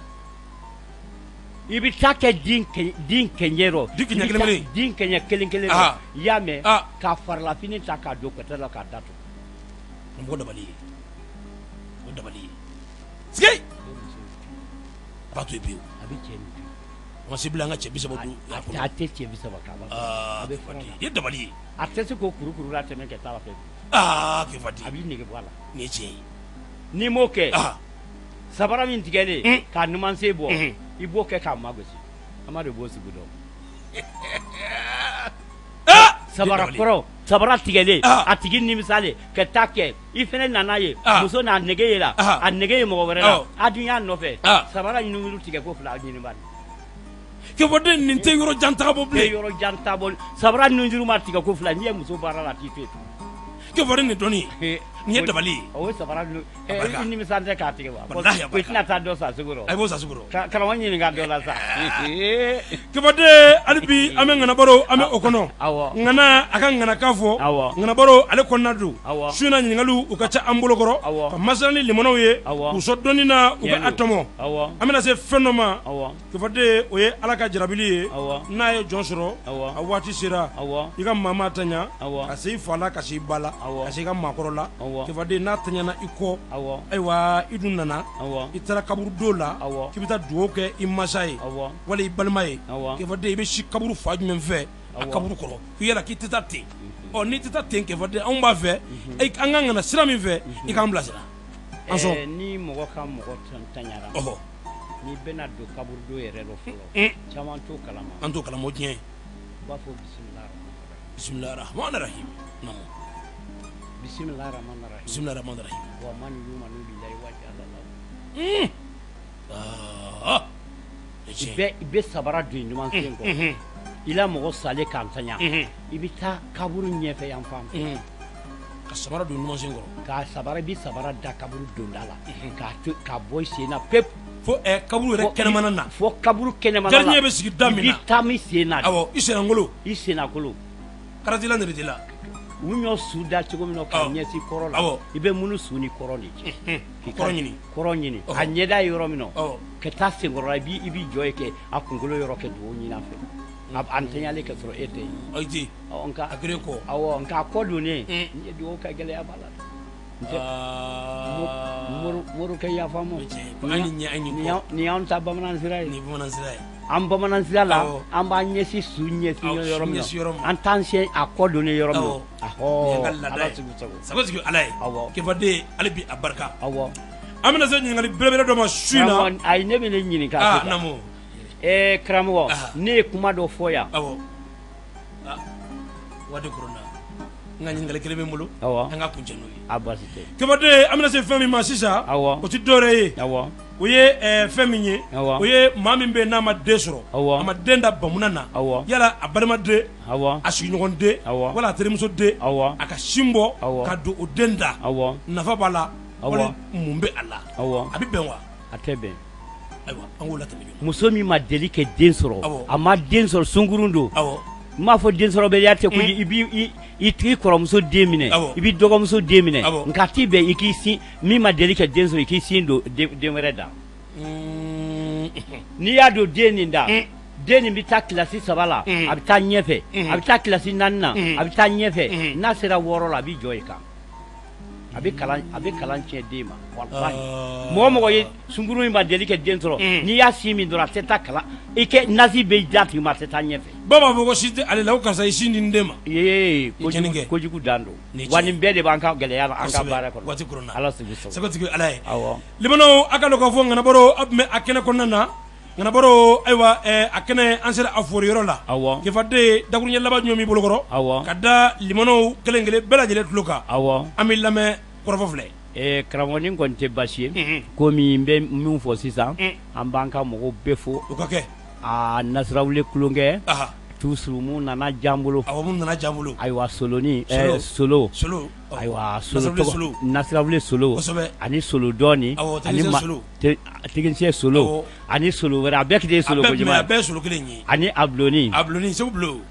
i bɛ taa kɛ din kɛɲɛ rɔ din kɛɲɛ kelen rɔ i y'a mɛn k'a farilafini ta k'a don kɔtɛ la k'a datugu n b'o dabali ye o dabali ye sigi a b'a to yen pewu a bɛ cɛ nin ma se bila an ka cɛ 30 don a tɛ cɛ 30 k'a la a bɛ fara i ye dabali ye a tɛ se k'o kurukuru la tɛmɛ kɛ taara fɛ k'i fati a b'i nege bɔ a la nin ye tiɲɛ ye n'i m'o kɛ sabara min tigɛlen k'a numansen bɔ i b'o kɛ k'a magosi Amadu b'o sigi dɔn sabara kɔrɔ sabara tigɛlen a tigi nimisalen ka taa kɛ i fɛnɛ nana ye muso n'a nege ye la a nege ye mɔgɔ wɛrɛ la a dun y'a nɔfɛ sabara ɲinumuru tigɛ ko fila ɲini bani kibaden nin tɛ yɔrɔ jan taabɔ bilen yɔrɔ jan taabɔ sabara ɲinumuru ma tigɛ ko fila n'i ye muso baara la t'i to yen kibaden nin dɔnni nin ye dabali ye o ye sabara i nimisan tɛ k'a tigɛ wa ko i tɛna taa dɔ sa sugu rɔ a b'o sa sugu rɔ karamɔgɔ ɲininka dɔ la sa kibaden hali bi an bɛ ŋanabaro an bɛ o kɔnɔ ŋana a ka ŋanakan fɔ ŋanabaro ale kɔnɔna don su na ɲininkaliw u ka ca an bolokɔrɔ ka masala ni limanaw ye k'u sɔn dɔnni na u bɛ a tɔmɔ an bɛna se fɛn dɔ ma kibaden o ye ala ka jarabili ye n'a ye jɔn sɔrɔ a waati sera i ka maa ta ɲa ka se i fa la ka se i ba la ka se i ka maakɔrɔ la kibaden n'a taɲana i kɔ ayiwa i dun nana i taara kaburu don la k'i bɛ taa dugawu kɛ i masa ye wala i balima ye kibaden i bɛ si kaburu fa jumɛn fɛ a kaburu kɔrɔ k'i yala k'i tɛ taa ten n'i tɛ taa ten kibaden anw b'a fɛ an ka ŋana sira min fɛ i k'an bilasira an sɔn ni mɔgɔ ka mɔgɔ taɲara n'i bɛna don kaburu don yɛrɛ dɔ fɔlɔ caman t'o kalama an t'o kalama o tiɲɛ ye u b'a fɔ bisimilahi rahmani rahim bisimilahi rahmani rahim bisimilahi rahmani rahim wa man yumanu billahi wa jalla i bɛ sabara don ɲuman sen kɔ i la mɔgɔ salen k'an taɲa i bɛ taa kaburu ɲɛfɛ yan fan fɛ ka sabara don ɲuman sen kɔrɔ i bɛ sabara da kaburu donda la k'a bɔ i sen na pepu fo kaburu yɛrɛ kɛnɛmana na fo kaburu kɛnɛmana na gardien bɛ sigi da min na i bɛ taa min sen na awɔ i sennakolo karatila nɛrɛti la u ɲɔ su da cogo min na ka ɲɛsin kɔrɔ la i bɛ munu su ni kɔrɔ de cɛ kɔrɔ ɲini a ɲɛda ye yɔrɔ min na ka taa senkɔrɔ la i b'i jɔ ye kɛ a kunkolo yɔrɔ kɛ dugawu ɲini a fɛ a ntɛɲalen ka sɔrɔ e tɛ yen nka a gere kɔ nka a kɔ donnen n ye dugawu ka gɛlɛya b'a la morikɛ yafa ma nin y'anw ta bamanan sira ye an bamanan sira la an b'a ɲɛsin su ɲɛsin yɔrɔ min na an t'an siyɛn a kɔ donnen yɔrɔ min na ala sago sigi ala ye kibaden hali bi a barika an bɛna se ɲininkali belebele dɔ ma su in na ayi ne bɛ ne ɲininka sisan karamɔgɔ ne ye kuma dɔ fɔ yan waati koronna n ka ɲininkali kelen bɛ n bolo an ka kuncɛ n'o ye basi tɛ kibaden an bɛna se fɛn min ma sisan o tɛ dɔwɛrɛ ye o ye fɛn min ye o ye maa min bɛ yen n'a ma den sɔrɔ a ma den da bamuna na yala a balimaden a sigiɲɔgɔnden wala a terimuso den a ka sin bɔ ka don o den da nafa b'a la wali mun bɛ a la a bɛ bɛn wa a tɛ bɛn ayiwa an k'o latɛmɛ muso min ma deli kɛ den sɔrɔ a ma den sɔrɔ sunkurun don n m'a fɔ den sɔrɔbaliya tɛ ko i tigi kɔrɔmuso den minɛ i b'i dɔgɔmuso den minɛ nka t'i bɛn i k'i sin min ma deli kɛ den sɔrɔ i k'i sin don den wɛrɛ da n'i y'a don den nin da den nin bɛ taa kilasi 3 la a bɛ taa ɲɛfɛ a bɛ taa kilasi 4 na a bɛ taa ɲɛfɛ n'a sera 6 la a b'i jɔ i kan a bɛ kalan tiɲɛ den ma wallahi mɔgɔ mɔgɔ ye sunkuru in ma deli kɛ den sɔrɔ n'i y'a si min dɔrɔn a tɛ taa kalan i kɛ nasi bɛ ja tigi ma a tɛ taa ɲɛfɛ baba fɔ ko si tɛ ale la ko karisa i si nin den ma kojugu dan don wa nin bɛɛ de b'an ka gɛlɛya la an ka baara kɔnɔ waati koronna ala sago sabatigi ala ye awɔ limanaw a ka dɔn k'a fɔ ŋanabaro a tun bɛ a kɛnɛ kɔnɔna na ŋanabaro ayiwa a kɛnɛ an sera a fori yɔrɔ la awɔ kifaden dakuruɲɛ laban ɲɔgɔn b'i bolokɔrɔ awɔ ka da limanaw kelen kelen bɛɛ lajɛlen tulo kan awɔ an bɛ lamɛn kɔrɔfɔ filɛ karamɔgɔnin kɔni tɛ baasi ye komi n bɛ min fɔ sisan an b'an ka mɔgɔw bɛɛ fo o ka kɛ Nasrawule kulonkɛ toujours mun nana jan bolo awɔ mun nana jan bolo ayiwa soloni solo ayiwa solo Nasrawule solo ani solo dɔɔni ani technicien solo ani solo wɛrɛ a bɛɛ kelen solo ko jumɛn a bɛɛ solo kelen ye ani abloni segu bulo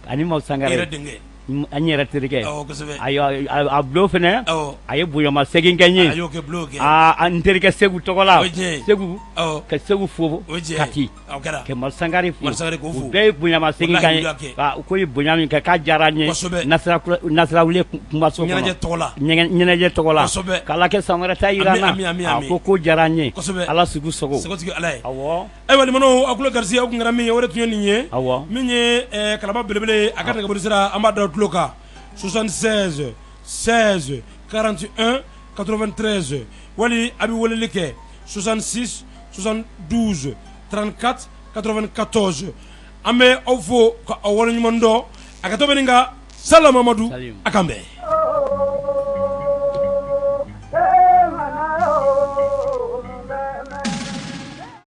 ani marsangare yɛrɛ denkɛ an yɛrɛ terikɛ ayiwa a bulo fɛnɛ a ye bonyama segin kɛ n ye a y'o kɛ bulo kɛ an terikɛ segu tɔgɔ la segu ka segu fo kati kɛ marsangare fo u bɛɛ ye bonyama segin kan ye ko ye bonya min kɛ k'a diyara n ye Nasrawule kumaso kɔnɔ ɲɛnajɛ tɔgɔ la k'ala kɛ san wɛrɛ ta yira n na a ko diyara n ye ala sugu sago awɔ ayiwa limanaw a kulo garisi aw kun kɛra min ye o de tun ye nin ye min ye kalaba belebele a ka nɛgɛburu sira an b'a da tulo kan 76 16 41 93 wali a bɛ weleli kɛ 66 72 34 94 an bɛ aw fo ka aw waleɲuman dɔn a ka to bɛ nin ka Sala Mamadu a kan bɛn